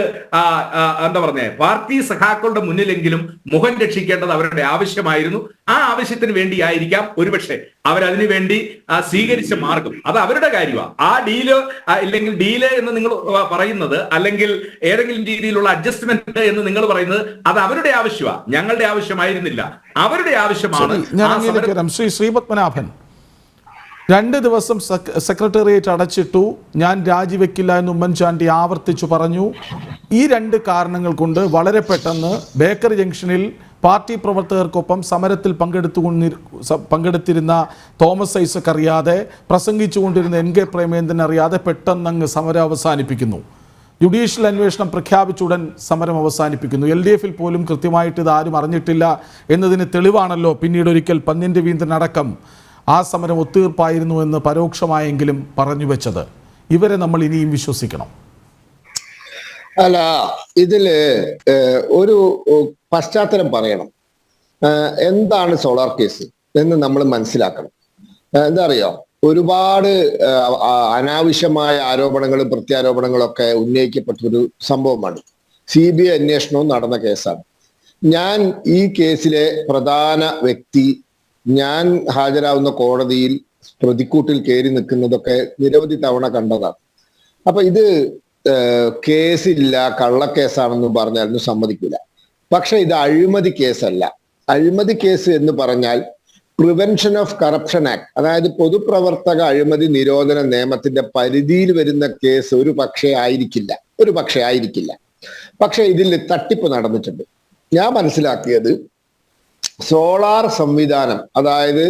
എന്താ പറഞ്ഞ പാർട്ടി സഖാക്കളുടെ മുന്നിലെങ്കിലും മുഖം രക്ഷിക്കേണ്ടത് അവരുടെ ആവശ്യമായിരുന്നു. ആ ആവശ്യത്തിന് വേണ്ടിയായിരിക്കാം ഒരുപക്ഷെ അവരതിനു വേണ്ടി സ്വീകരിച്ച മാർഗം. അത് അവരുടെ കാര്യമാണ്. ആ ഡീല് ഇല്ലെങ്കിൽ ഡീല് എന്ന് നിങ്ങൾ പറയുന്നത്, അല്ലെങ്കിൽ ഏതെങ്കിലും രീതിയിലുള്ള അഡ്ജസ്റ്റ്മെന്റ് എന്ന് നിങ്ങൾ പറയുന്നത്, അത് അവരുടെ ആവശ്യമാണ്, ഞങ്ങളുടെ ആവശ്യമായിരുന്നില്ല. അവരുടെ ആവശ്യമാണ്. ശ്രീ പത്മനാഭൻ, 2 ദിവസം സെക്രട്ടേറിയറ്റ് അടച്ചിട്ടു, ഞാൻ രാജിവെക്കില്ല എന്ന് ഉമ്മൻചാണ്ടി ആവർത്തിച്ചു പറഞ്ഞു. ഈ 2 കാരണങ്ങൾ കൊണ്ട് വളരെ പെട്ടെന്ന് ബേക്കറി ജംഗ്ഷനിൽ പാർട്ടി പ്രവർത്തകർക്കൊപ്പം സമരത്തിൽ പങ്കെടുത്തിരുന്ന തോമസ് ഐസക് അറിയാതെ, പ്രസംഗിച്ചുകൊണ്ടിരുന്ന NK പ്രേമേന്ദ്രൻ അറിയാതെ പെട്ടെന്ന് അങ്ങ് സമരം അവസാനിപ്പിക്കുന്നു. ജുഡീഷ്യൽ അന്വേഷണം പ്രഖ്യാപിച്ചുടൻ സമരം അവസാനിപ്പിക്കുന്നു. LDF-ൽ പോലും കൃത്യമായിട്ട് ഇത് ആരും അറിഞ്ഞിട്ടില്ല എന്നതിന് തെളിവാണല്ലോ പിന്നീട് ഒരിക്കൽ പന്ന്യൻ രവീന്ദ്രൻ അടക്കം ആ സമരം ഒത്തീർപ്പായിരുന്നു എന്ന് പരോക്ഷമായെങ്കിലും പറഞ്ഞു വെച്ചത്. ഇവരെ നമ്മൾ ഇനിയും വിശ്വസിക്കണം? അല്ല, ഇതില് ഒരു പശ്ചാത്തലം പറയണം. എന്താണ് സോളാർ കേസ് എന്ന് നമ്മൾ മനസ്സിലാക്കണം. എന്താ അറിയോ, ഒരുപാട് അനാവശ്യമായ ആരോപണങ്ങളും പ്രത്യാരോപണങ്ങളും ഒക്കെ ഉന്നയിക്കപ്പെട്ടൊരു സംഭവമാണ്. CBI അന്വേഷണവും നടന്ന കേസാണ്. ഞാൻ ഈ കേസിലെ പ്രധാന വ്യക്തി, ഞാൻ ഹാജരാവുന്ന കോടതിയിൽ പ്രതിക്കൂട്ടിൽ കയറി നിൽക്കുന്നതൊക്കെ നിരവധി തവണ കണ്ടതാണ്. അപ്പൊ ഇത് കേസില്ല, കള്ളക്കേസാണെന്ന് പറഞ്ഞാലൊന്നും സമ്മതിക്കില്ല. പക്ഷെ ഇത് അഴിമതി കേസല്ല. അഴിമതി കേസ് എന്ന് പറഞ്ഞാൽ പ്രിവെൻഷൻ ഓഫ് കറപ്ഷൻ ആക്ട്, അതായത് പൊതുപ്രവർത്തക അഴിമതി നിരോധന നിയമത്തിന്റെ പരിധിയിൽ വരുന്ന കേസ് ഒരു പക്ഷേ ആയിരിക്കില്ല. പക്ഷെ ഇതിൽ തട്ടിപ്പ് നടന്നിട്ടുണ്ട്. ഞാൻ മനസ്സിലാക്കിയത് സോളാർ സംവിധാനം, അതായത്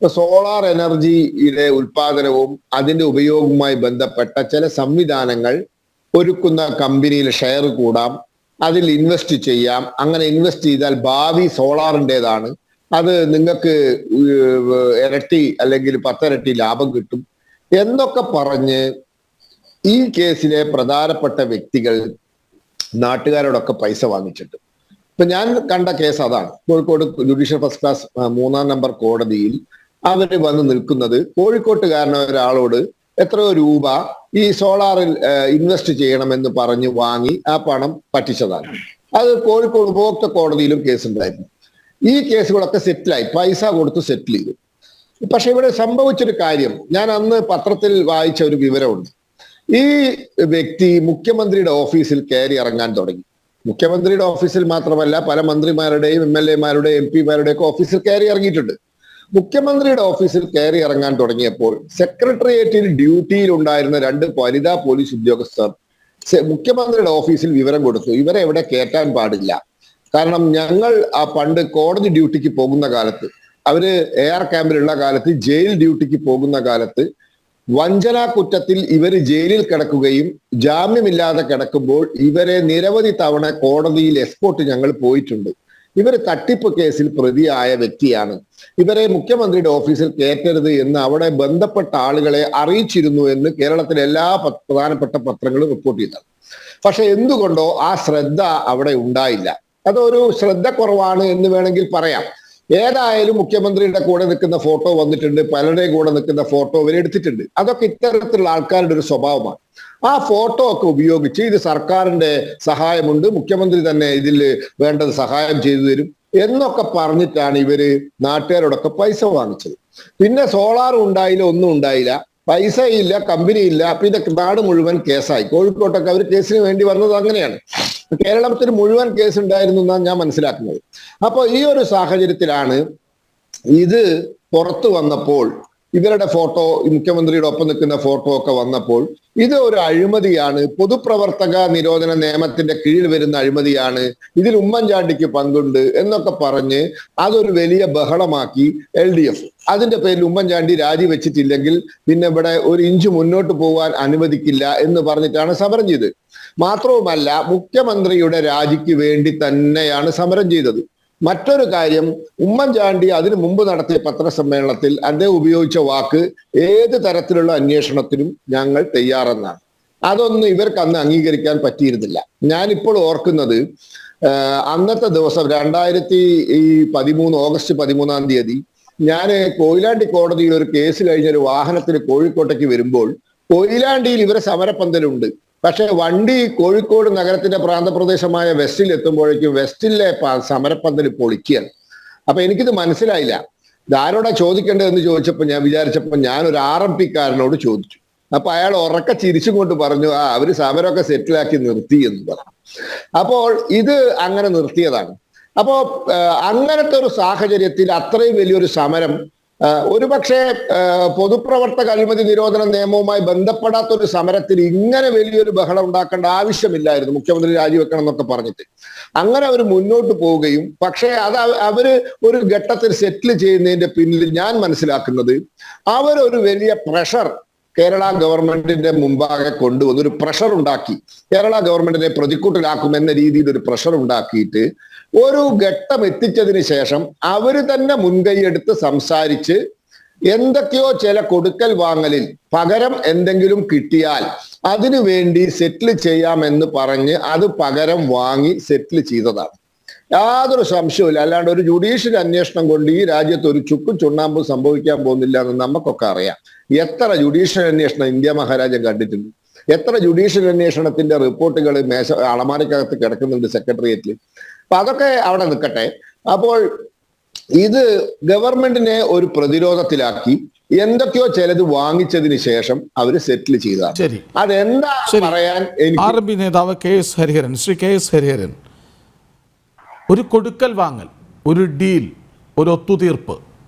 സോളാർ എനർജിയുടെ ഉൽപാദനവും അതിന്റെ ഉപയോഗവുമായി ബന്ധപ്പെട്ട ചില സംവിധാനങ്ങൾ ഒരുക്കുന്ന കമ്പനിയിൽ ഷെയർ കൂടാം, അതിൽ ഇൻവെസ്റ്റ് ചെയ്യാം. അങ്ങനെ ഇൻവെസ്റ്റ് ചെയ്താൽ ഭാവി സോളാറിൻ്റെതാണ്, അത് നിങ്ങൾക്ക് ഇരട്ടി അല്ലെങ്കിൽ 10 ഇരട്ടി ലാഭം കിട്ടും എന്നൊക്കെ പറഞ്ഞ് ഈ കേസിലെ പ്രധാനപ്പെട്ട വ്യക്തികൾ നാട്ടുകാരോടൊക്കെ പൈസ വാങ്ങിച്ചിട്ട്. ഇപ്പൊ ഞാൻ കണ്ട കേസ് അതാണ്. Kozhikode judicial first class 3-ാം number കോടതിയിൽ അവര് വന്ന് നിൽക്കുന്നത് കോഴിക്കോട്ടുകാരനായ ഒരാളോട് എത്രയോ രൂപ ഈ സോളാറിൽ ഇൻവെസ്റ്റ് ചെയ്യണമെന്ന് പറഞ്ഞ് വാങ്ങി ആ പണം പറ്റിച്ചതാണ്. അത് കോഴിക്കോട് ഉപഭോക്തൃ കോടതിയിലും കേസുണ്ടായിരുന്നു. ഈ കേസുകളൊക്കെ സെറ്റിലായി, പൈസ കൊടുത്ത് സെറ്റിൽ ചെയ്തു. പക്ഷെ ഇവിടെ സംഭവിച്ചൊരു കാര്യം, ഞാൻ അന്ന് പത്രത്തിൽ വായിച്ച ഒരു വിവരമുണ്ട്. ഈ വ്യക്തി മുഖ്യമന്ത്രിയുടെ ഓഫീസിൽ കയറി ഇറങ്ങാൻ തുടങ്ങി. മുഖ്യമന്ത്രിയുടെ ഓഫീസിൽ മാത്രമല്ല, പല മന്ത്രിമാരുടെയും MLA-മാരുടെയും MP-മാരുടെയും ഒക്കെ ഓഫീസിൽ കയറി ഇറങ്ങിയിട്ടുണ്ട്. മുഖ്യമന്ത്രിയുടെ ഓഫീസിൽ കയറി ഇറങ്ങാൻ തുടങ്ങിയപ്പോൾ സെക്രട്ടേറിയറ്റിൽ ഡ്യൂട്ടിയിൽ ഉണ്ടായിരുന്ന 2 വനിതാ പോലീസ് ഉദ്യോഗസ്ഥർ മുഖ്യമന്ത്രിയുടെ ഓഫീസിൽ വിവരം കൊടുത്തു, ഇവരെ എവിടെ കയറ്റാൻ പാടില്ല. കാരണം ഞങ്ങൾ പണ്ട് കോടതി ഡ്യൂട്ടിക്ക് പോകുന്ന കാലത്ത്, അവര് AR ക്യാമ്പിലുള്ള കാലത്ത്, ജയിൽ ഡ്യൂട്ടിക്ക് പോകുന്ന കാലത്ത് വഞ്ചനാ കുറ്റത്തിൽ ഇവര് ജയിലിൽ കിടക്കുകയും ജാമ്യമില്ലാതെ കിടക്കുമ്പോൾ ഇവരെ നിരവധി തവണ കോടതിയിൽ എസ്കോർട്ട് ഞങ്ങൾ പോയിട്ടുണ്ട്. ഇവർ തട്ടിപ്പ് കേസിൽ പ്രതിയായ വ്യക്തിയാണ്, ഇവരെ മുഖ്യമന്ത്രിയുടെ ഓഫീസിൽ കയറ്റരുത് എന്ന് അവിടെ ബന്ധപ്പെട്ട ആളുകളെ അറിയിച്ചിരുന്നു എന്ന് കേരളത്തിലെ എല്ലാ പ്രധാനപ്പെട്ട പത്രങ്ങളും റിപ്പോർട്ട് ചെയ്തത്. പക്ഷെ എന്തുകൊണ്ടോ ആ ശ്രദ്ധ അവിടെ ഉണ്ടായില്ല. അതൊരു ശ്രദ്ധ കുറവാണ് എന്ന് വേണമെങ്കിൽ പറയാം. ഏതായാലും മുഖ്യമന്ത്രിയുടെ കൂടെ നിൽക്കുന്ന ഫോട്ടോ വന്നിട്ടുണ്ട്, പലരുടെയും കൂടെ നിൽക്കുന്ന ഫോട്ടോ ഇവരെടുത്തിട്ടുണ്ട്. അതൊക്കെ ഇത്തരത്തിലുള്ള ആൾക്കാരുടെ ഒരു സ്വഭാവമാണ്. ആ ഫോട്ടോ ഒക്കെ ഉപയോഗിച്ച് ഇത് സർക്കാരിന്റെ സഹായമുണ്ട്, മുഖ്യമന്ത്രി തന്നെ ഇതിൽ വേണ്ടത് സഹായം ചെയ്തു തരും എന്നൊക്കെ പറഞ്ഞിട്ടാണ് ഇവര് നാട്ടുകാരോടൊക്കെ പൈസ വാങ്ങിച്ചത്. പിന്നെ സോളാർ ഉണ്ടായില്ല, ഒന്നും ഉണ്ടായില്ല, പൈസയില്ല, കമ്പനിയില്ല. പിന്നെ നാട് മുഴുവൻ കേസായി. കോഴിക്കോട്ടൊക്കെ അവർ കേസിന് വേണ്ടി വന്നത് അങ്ങനെയാണ്. കേരളത്തിൽ മുഴുവൻ കേസ് ഉണ്ടായിരുന്നു എന്നാണ് ഞാൻ മനസ്സിലാക്കുന്നത്. അപ്പൊ ഈ ഒരു സാഹചര്യത്തിലാണ് ഇത് പുറത്തു വന്നപ്പോൾ, ഇവരുടെ ഫോട്ടോ, മുഖ്യമന്ത്രിയുടെ ഒപ്പം നിൽക്കുന്ന ഫോട്ടോ ഒക്കെ വന്നപ്പോൾ ഇത് ഒരു അഴിമതിയാണ്, പൊതുപ്രവർത്തക നിരോധന നിയമത്തിന്റെ കീഴിൽ വരുന്ന അഴിമതിയാണ്, ഇതിൽ ഉമ്മൻചാണ്ടിക്ക് പങ്കുണ്ട് എന്നൊക്കെ പറഞ്ഞ് അതൊരു വലിയ ബഹളമാക്കി LDF. അതിന്റെ പേരിൽ ഉമ്മൻചാണ്ടി രാജിവെച്ചിട്ടില്ലെങ്കിൽ പിന്നെ ഇവിടെ ഒരു ഇഞ്ച് മുന്നോട്ട് പോകാൻ അനുവദിക്കില്ല എന്ന് പറഞ്ഞിട്ടാണ് സമരം ചെയ്തത്. മാത്രവുമല്ല, മുഖ്യമന്ത്രിയുടെ രാജിക്ക് വേണ്ടി തന്നെയാണ് സമരം ചെയ്തത്. മറ്റൊരു കാര്യം, ഉമ്മൻചാണ്ടി അതിനു മുമ്പ് നടത്തിയ പത്രസമ്മേളനത്തിൽ അദ്ദേഹം ഉപയോഗിച്ച വാക്ക് ഏത് തരത്തിലുള്ള അന്വേഷണത്തിനും ഞങ്ങൾ തയ്യാറെന്നാണ്. അതൊന്നും ഇവർക്ക് അന്ന് അംഗീകരിക്കാൻ പറ്റിയിരുന്നില്ല. ഞാനിപ്പോൾ ഓർക്കുന്നത്, അന്നത്തെ ദിവസം 2013 ഓഗസ്റ്റ് 13-ാം തീയതി ഞാൻ കൊയിലാണ്ടി കോടതിയിൽ ഒരു കേസ് കഴിഞ്ഞൊരു വാഹനത്തിൽ കോഴിക്കോട്ടേക്ക് വരുമ്പോൾ കൊയിലാണ്ടിയിൽ ഇവരെ സമരപ്പന്തലുണ്ട്. പക്ഷെ വണ്ടി കോഴിക്കോട് നഗരത്തിന്റെ പ്രാന്തപ്രദേശമായ വെസ്റ്റിൽ എത്തുമ്പോഴേക്കും വെസ്റ്റിലെ സമരപ്പന്തൽ പൊളിക്കുകയാണ്. അപ്പൊ എനിക്കിത് മനസ്സിലായില്ല, ഇതാരോടാ ചോദിക്കേണ്ടതെന്ന് ചോദിച്ചപ്പോൾ ഞാൻ വിചാരിച്ചപ്പോൾ ഞാനൊരു RMP-കാരനോട് ചോദിച്ചു. അപ്പൊ അയാൾ ഉറക്കെ ചിരിച്ചും കൊണ്ട് പറഞ്ഞു, അവര് സമരമൊക്കെ സെറ്റിലാക്കി നിർത്തി എന്ന് പറഞ്ഞു. അപ്പോൾ ഇത് അങ്ങനെ നിർത്തിയതാണ്. അപ്പോ അങ്ങനത്തെ ഒരു സാഹചര്യത്തിൽ അത്രയും വലിയൊരു സമരം, ഒരുപക്ഷെ പൊതുപ്രവർത്തക അഴിമതി നിരോധന നിയമവുമായി ബന്ധപ്പെടാത്ത ഒരു സമരത്തിൽ ഇങ്ങനെ വലിയൊരു ബഹളം ഉണ്ടാക്കേണ്ട ആവശ്യമില്ലായിരുന്നു, മുഖ്യമന്ത്രി രാജിവെക്കണം എന്നൊക്കെ പറഞ്ഞിട്ട്. അങ്ങനെ അവർ മുന്നോട്ട് പോവുകയും, പക്ഷേ അത് അവര് ഒരു ഘട്ടത്തിൽ സെറ്റിൽ ചെയ്യുന്നതിന്റെ പിന്നിൽ ഞാൻ മനസ്സിലാക്കുന്നത്, അവരൊരു വലിയ പ്രഷർ കേരള ഗവൺമെന്റിന്റെ മുമ്പാകെ കൊണ്ടുവന്ന് ഒരു പ്രഷർ ഉണ്ടാക്കി, കേരള ഗവൺമെന്റിനെ പ്രതിക്കൂട്ടിലാക്കുമെന്ന രീതിയിൽ ഒരു പ്രഷർ ഉണ്ടാക്കിയിട്ട് ഒരു ഘട്ടം എത്തിച്ചതിന് ശേഷം അവര് തന്നെ മുൻകൈയെടുത്ത് സംസാരിച്ച് എന്തൊക്കെയോ ചില കൊടുക്കൽ വാങ്ങലിൽ പകരം എന്തെങ്കിലും കിട്ടിയാൽ അതിനു വേണ്ടി സെറ്റിൽ ചെയ്യാമെന്ന് പറഞ്ഞ് അത് പകരം വാങ്ങി സെറ്റിൽ ചെയ്തതാണ്. യാതൊരു സംശയവുമില്ല. അല്ലാണ്ട് ഒരു ജുഡീഷ്യൽ അന്വേഷണം കൊണ്ട് ഈ രാജ്യത്ത് ഒരു ചുക്കും ചുണ്ണാമ്പും സംഭവിക്കാൻ പോകുന്നില്ല എന്ന് നമുക്കൊക്കെ അറിയാം. എത്ര ജുഡീഷ്യൽ അന്വേഷണം ഇന്ത്യ മഹാരാജ്യം കണ്ടിട്ടുണ്ട്, എത്ര ജുഡീഷ്യൽ അന്വേഷണത്തിന്റെ റിപ്പോർട്ടുകൾ അളമാരക്കകത്ത് കിടക്കുന്നുണ്ട് സെക്രട്ടേറിയറ്റിൽ. അപ്പൊ അതൊക്കെ അവിടെ നിൽക്കട്ടെ. അപ്പോൾ ഇത് ഗവൺമെന്റിനെ ഒരു പ്രതിരോധത്തിലാക്കി എന്തൊക്കെയോ ചിലത് വാങ്ങിച്ചതിന് ശേഷം അവര് സെറ്റിൽ ചെയ്തതാണ്. ശരി, അതെന്താ പറയാൻ RMP നേതാവ് KS ഹരിഹരൻ, ശ്രീ KS ഹരിഹരൻ, ഒരു കൊടുക്കൽ വാങ്ങൽ, ഒരു ഡീൽ, ഒരു ഒത്തുതീർപ്പ്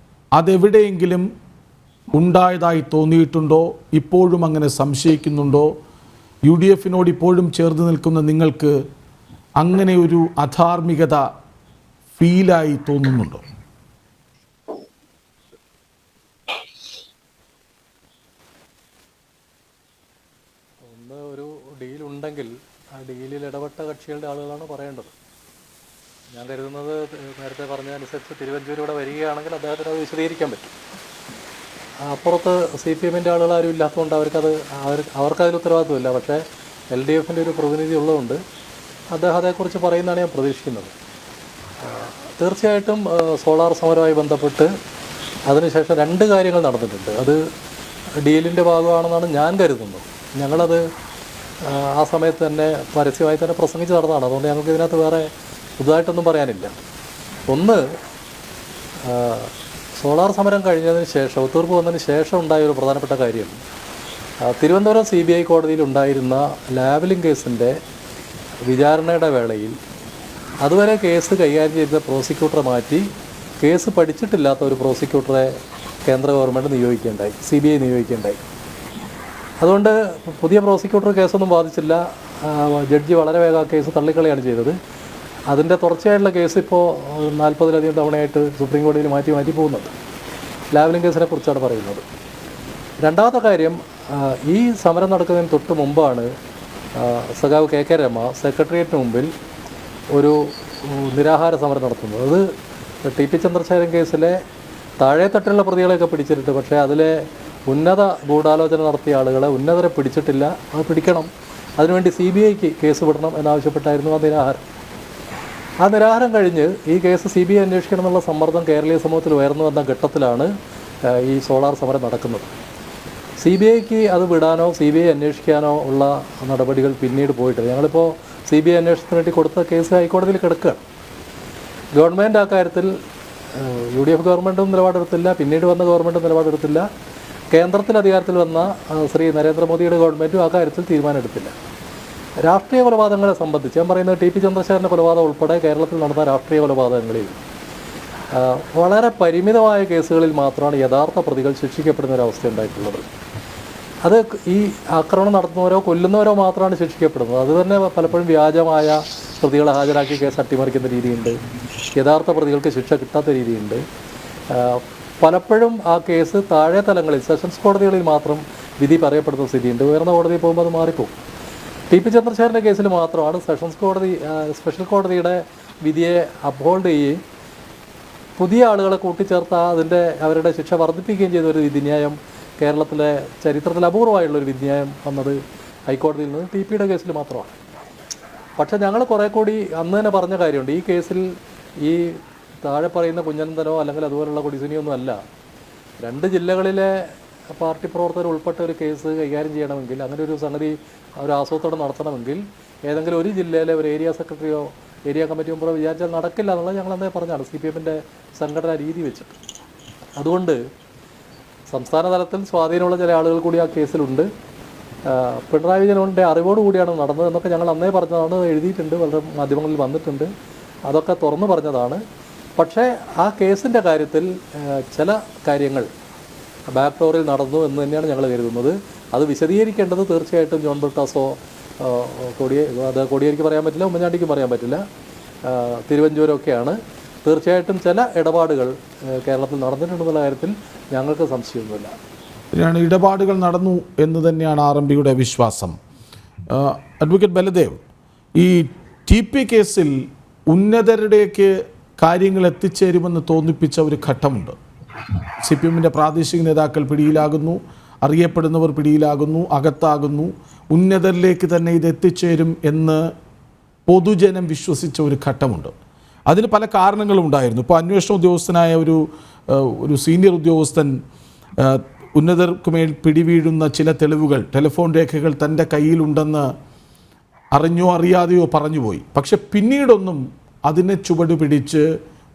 അതെവിടെയെങ്കിലും ഉണ്ടായതായി തോന്നിയിട്ടുണ്ടോ? ഇപ്പോഴും അങ്ങനെ സംശയിക്കുന്നുണ്ടോ? UDF-നോട് ഇപ്പോഴും ചേർന്ന് നിൽക്കുന്ന നിങ്ങൾക്ക് അങ്ങനെ ഒരു അധാർമികത ഫീലായി തോന്നുന്നുണ്ടോ? ഉണ്ടെങ്കിൽ ആ ഡീലിൽ ഇടപെട്ട കക്ഷികളുടെ ആളുകളാണ് പറയേണ്ടത്. ഞാൻ കരുതുന്നത് നേരത്തെ പറഞ്ഞതനുസരിച്ച് തിരുവഞ്ചൂർ ഇവിടെ വരികയാണെങ്കിൽ അദ്ദേഹത്തിന് അത് വിശദീകരിക്കാൻ പറ്റും. അപ്പുറത്ത് CPM-ൻ്റെ ആളുകൾ ആരും ഇല്ലാത്തതുകൊണ്ട് അവർക്കതിൽ ഉത്തരവാദിത്വമില്ല. പക്ഷേ LDF-ൻ്റെ ഒരു പ്രതിനിധി ഉള്ളതുകൊണ്ട് അദ്ദേഹം അതേക്കുറിച്ച് പറയുന്നതാണ് ഞാൻ പ്രതീക്ഷിക്കുന്നത്. തീർച്ചയായിട്ടും സോളാർ സമരവുമായി ബന്ധപ്പെട്ട് അതിനുശേഷം 2 കാര്യങ്ങൾ നടന്നിട്ടുണ്ട്. അത് ഡീലിൻ്റെ ഭാഗമാണെന്നാണ് ഞാൻ കരുതുന്നത്. ഞങ്ങളത് ആ സമയത്ത് തന്നെ പരസ്യമായി തന്നെ പ്രസംഗിച്ച് നടന്നതാണ്. അതുകൊണ്ട് ഞങ്ങൾക്ക് ഇതിനകത്ത് വേറെ പുതുതായിട്ടൊന്നും പറയാനില്ല. ഒന്ന്, സോളാർ സമരം കഴിഞ്ഞതിന് ശേഷം, ഒത്തുതീർപ്പ് വന്നതിന് ശേഷം ഉണ്ടായ ഒരു പ്രധാനപ്പെട്ട കാര്യം, തിരുവനന്തപുരം CBI കോടതിയിൽ ഉണ്ടായിരുന്ന ലാവലിംഗ് കേസിൻ്റെ വിചാരണയുടെ വേളയിൽ അതുവരെ കേസ് കൈകാര്യം ചെയ്ത പ്രോസിക്യൂട്ടറെ മാറ്റി കേസ് പഠിച്ചിട്ടില്ലാത്ത ഒരു പ്രോസിക്യൂട്ടറെ കേന്ദ്ര ഗവൺമെൻറ് നിയോഗിക്കുകയുണ്ടായി, CBI നിയോഗിക്കുകയുണ്ടായി. അതുകൊണ്ട് പുതിയ പ്രോസിക്യൂട്ടർ കേസൊന്നും ബാധിച്ചില്ല. ജഡ്ജി വളരെ വേഗം ആ കേസ് തള്ളിക്കളയാണ് ചെയ്തത്. അതിൻ്റെ തുടർച്ചയായിട്ടുള്ള കേസ് ഇപ്പോൾ 40-ലധികം തവണയായിട്ട് സുപ്രീം കോടതിയിൽ മാറ്റി പോകുന്നുണ്ട്. ലാവലിംഗ് കേസിനെ കുറിച്ചാണ് പറയുന്നത്. രണ്ടാമത്തെ കാര്യം, ഈ സമരം നടക്കുന്നതിന് തൊട്ട് മുമ്പാണ് സഖാവ് KK രമ സെക്രട്ടേറിയറ്റിന് മുമ്പിൽ ഒരു നിരാഹാര സമരം നടത്തുന്നത്. അത് TP ചന്ദ്രശേഖരൻ കേസിലെ താഴെത്തട്ടിലുള്ള പ്രതികളെയൊക്കെ പിടിച്ചിട്ടുണ്ട്. പക്ഷേ അതിലെ ഉന്നത ഗൂഢാലോചന നടത്തിയ ആളുകളെ ഉന്നതരെ പിടിച്ചിട്ടില്ല. അത് പിടിക്കണം, അതിനുവേണ്ടി CBIക്ക് കേസ് വിടണം എന്നാവശ്യപ്പെട്ടായിരുന്നു ആ നിരാഹാരം. ആ നിരാഹാരം കഴിഞ്ഞ് ഈ കേസ് CBI അന്വേഷിക്കണം എന്നുള്ള സമ്മർദ്ദം കേരളീയ സമൂഹത്തിൽ ഉയർന്നു വന്ന ഘട്ടത്തിലാണ് ഈ സോളാർ സമരം നടക്കുന്നത്. CBIക്ക് അത് വിടാനോ CBI അന്വേഷിക്കാനോ ഉള്ള നടപടികൾ പിന്നീട് പോയിട്ടില്ല. ഞങ്ങളിപ്പോൾ CBI അന്വേഷണത്തിന് വേണ്ടി കൊടുത്ത കേസ് ഹൈക്കോടതിയിൽ കിടക്കുകയാണ്. ഗവൺമെൻറ് ആ കാര്യത്തിൽ UDF ഗവൺമെൻറ്റും നിലപാടെടുത്തില്ല, പിന്നീട് വന്ന ഗവൺമെൻറ്റും നിലപാടെടുത്തില്ല. കേന്ദ്രത്തിൽ അധികാരത്തിൽ വന്ന ശ്രീ നരേന്ദ്രമോദിയുടെ ഗവൺമെൻറ്റും ആ കാര്യത്തിൽ തീരുമാനമെടുത്തില്ല. രാഷ്ട്രീയ കൊലപാതകങ്ങളെ സംബന്ധിച്ച് ഞാൻ പറയുന്നത് TP ചന്ദ്രശേഖരൻ്റെ കൊലപാതകം ഉൾപ്പെടെ കേരളത്തിൽ നടന്ന രാഷ്ട്രീയ കൊലപാതകങ്ങളിൽ വളരെ പരിമിതമായ കേസുകളിൽ മാത്രമാണ് യഥാർത്ഥ പ്രതികൾ ശിക്ഷിക്കപ്പെടുന്ന ഒരവസ്ഥ ഉണ്ടായിട്ടുള്ളത്. അത് ഈ ആക്രമണം നടത്തുന്നവരോ കൊല്ലുന്നവരോ മാത്രമാണ് ശിക്ഷിക്കപ്പെടുന്നത്. അത് തന്നെ പലപ്പോഴും വ്യാജമായ പ്രതികളെ ഹാജരാക്കി കേസ് അട്ടിമറിക്കുന്ന രീതിയുണ്ട്. യഥാർത്ഥ പ്രതികൾക്ക് ശിക്ഷ കിട്ടാത്ത രീതിയുണ്ട്. പലപ്പോഴും ആ കേസ് താഴെ തലങ്ങളിൽ സെഷൻസ് കോടതികളിൽ മാത്രം വിധി പറയപ്പെടുന്ന സ്ഥിതിയുണ്ട്. ഉയർന്ന കോടതിയിൽ പോകുമ്പോൾ അത് മാറിപ്പോകും. TP ചന്ദ്രശേഖരൻ്റെ കേസിൽ മാത്രമാണ് സെഷൻസ് കോടതി സ്പെഷ്യൽ കോടതിയുടെ വിധിയെ അപ്ഹോൾഡ് ചെയ്യുകയും പുതിയ ആളുകളെ കൂട്ടിച്ചേർത്ത അവരുടെ ശിക്ഷ വർദ്ധിപ്പിക്കുകയും ചെയ്ത ഒരു വിധിന്യായം കേരളത്തിലെ ചരിത്രത്തിൽ അപൂർവമായുള്ളൊരു വിധിന്യായം വന്നത് ഹൈക്കോടതിയിൽ നിന്ന് TPയുടെ കേസിൽ മാത്രമാണ്. പക്ഷേ ഞങ്ങൾ കുറേ കൂടി അന്ന് തന്നെ പറഞ്ഞ കാര്യമുണ്ട്. ഈ കേസിൽ ഈ താഴെ പറയുന്ന കുഞ്ഞനന്തനോ അല്ലെങ്കിൽ അതുപോലുള്ള കൊടിസുനിയൊന്നും അല്ല, 2 ജില്ലകളിലെ പാർട്ടി പ്രവർത്തകർ ഉൾപ്പെട്ട ഒരു കേസ് കൈകാര്യം ചെയ്യണമെങ്കിൽ, അങ്ങനെ ഒരു സംഗതി ഒരു ആസൂത്രണം നടത്തണമെങ്കിൽ ഏതെങ്കിലും ഒരു ജില്ലയിലെ ഒരു ഏരിയ സെക്രട്ടറിയോ ഏരിയ കമ്മിറ്റി മെമ്പറോ വിചാരിച്ചാൽ നടക്കില്ല എന്നുള്ളത് ഞങ്ങൾ അന്നേ പറഞ്ഞാണ്, CPM-ൻ്റെ സംഘടനാ രീതി വെച്ചിട്ട്. അതുകൊണ്ട് സംസ്ഥാന തലത്തിൽ സ്വാധീനമുള്ള ചില ആളുകൾ കൂടി ആ കേസിലുണ്ട്. പിണറായി വിജയൻ്റെ അറിവോടുകൂടിയാണ് നടന്നതെന്നൊക്കെ ഞങ്ങൾ അന്നേ പറഞ്ഞതാണ്, എഴുതിയിട്ടുണ്ട്, വളരെ മാധ്യമങ്ങളിൽ വന്നിട്ടുണ്ട്, അതൊക്കെ തുറന്നു പറഞ്ഞതാണ്. പക്ഷേ ആ കേസിൻ്റെ കാര്യത്തിൽ ചില കാര്യങ്ങൾ ബാക്ക് ഡോറിൽ നടന്നു എന്ന് തന്നെയാണ് ഞങ്ങൾ കരുതുന്നത്. അത് വിശദീകരിക്കേണ്ടത് തീർച്ചയായിട്ടും ജോൺ ബ്രിട്ടാസോ കോടിയേരിക്ക് പറയാൻ പറ്റില്ല, ഉമ്മൻചാണ്ടിക്കും പറയാൻ പറ്റില്ല, തിരുവഞ്ചൂരൊക്കെയാണ്. തീർച്ചയായിട്ടും ചില ഇടപാടുകൾ കേരളത്തിൽ നടന്നിട്ടുണ്ടെന്നുള്ള കാര്യത്തിൽ ഞങ്ങൾക്ക് സംശയമൊന്നുമില്ല. ഇടപാടുകൾ നടന്നു എന്ന് തന്നെയാണ് RMPയുടെ വിശ്വാസം. അഡ്വക്കേറ്റ് ബലദേവ്, ഈ TP കേസിൽ ഉന്നതരുടേക്ക് കാര്യങ്ങൾ എത്തിച്ചേരുമെന്ന് തോന്നിപ്പിച്ച ഒരു ഘട്ടമുണ്ട്. CPM-ൻ്റെ പ്രാദേശിക നേതാക്കൾ പിടിയിലാകുന്നു, അറിയപ്പെടുന്നവർ പിടിയിലാകുന്നു, അകത്താകുന്നു, ഉന്നതരിലേക്ക് തന്നെ ഇത് എത്തിച്ചേരും എന്ന് പൊതുജനം വിശ്വസിച്ച ഒരു ഘട്ടമുണ്ട്. അതിന് പല കാരണങ്ങളും ഉണ്ടായിരുന്നു. ഇപ്പോൾ അന്വേഷണ ഉദ്യോഗസ്ഥനായ ഒരു സീനിയർ ഉദ്യോഗസ്ഥൻ ഉന്നതർക്കുമേൽ പിടിവീഴുന്ന ചില തെളിവുകൾ, ടെലിഫോൺ രേഖകൾ തൻ്റെ കയ്യിലുണ്ടെന്ന് അറിഞ്ഞോ അറിയാതെയോ പറഞ്ഞുപോയി. പക്ഷെ പിന്നീടൊന്നും അതിനെ ചുവട് പിടിച്ച്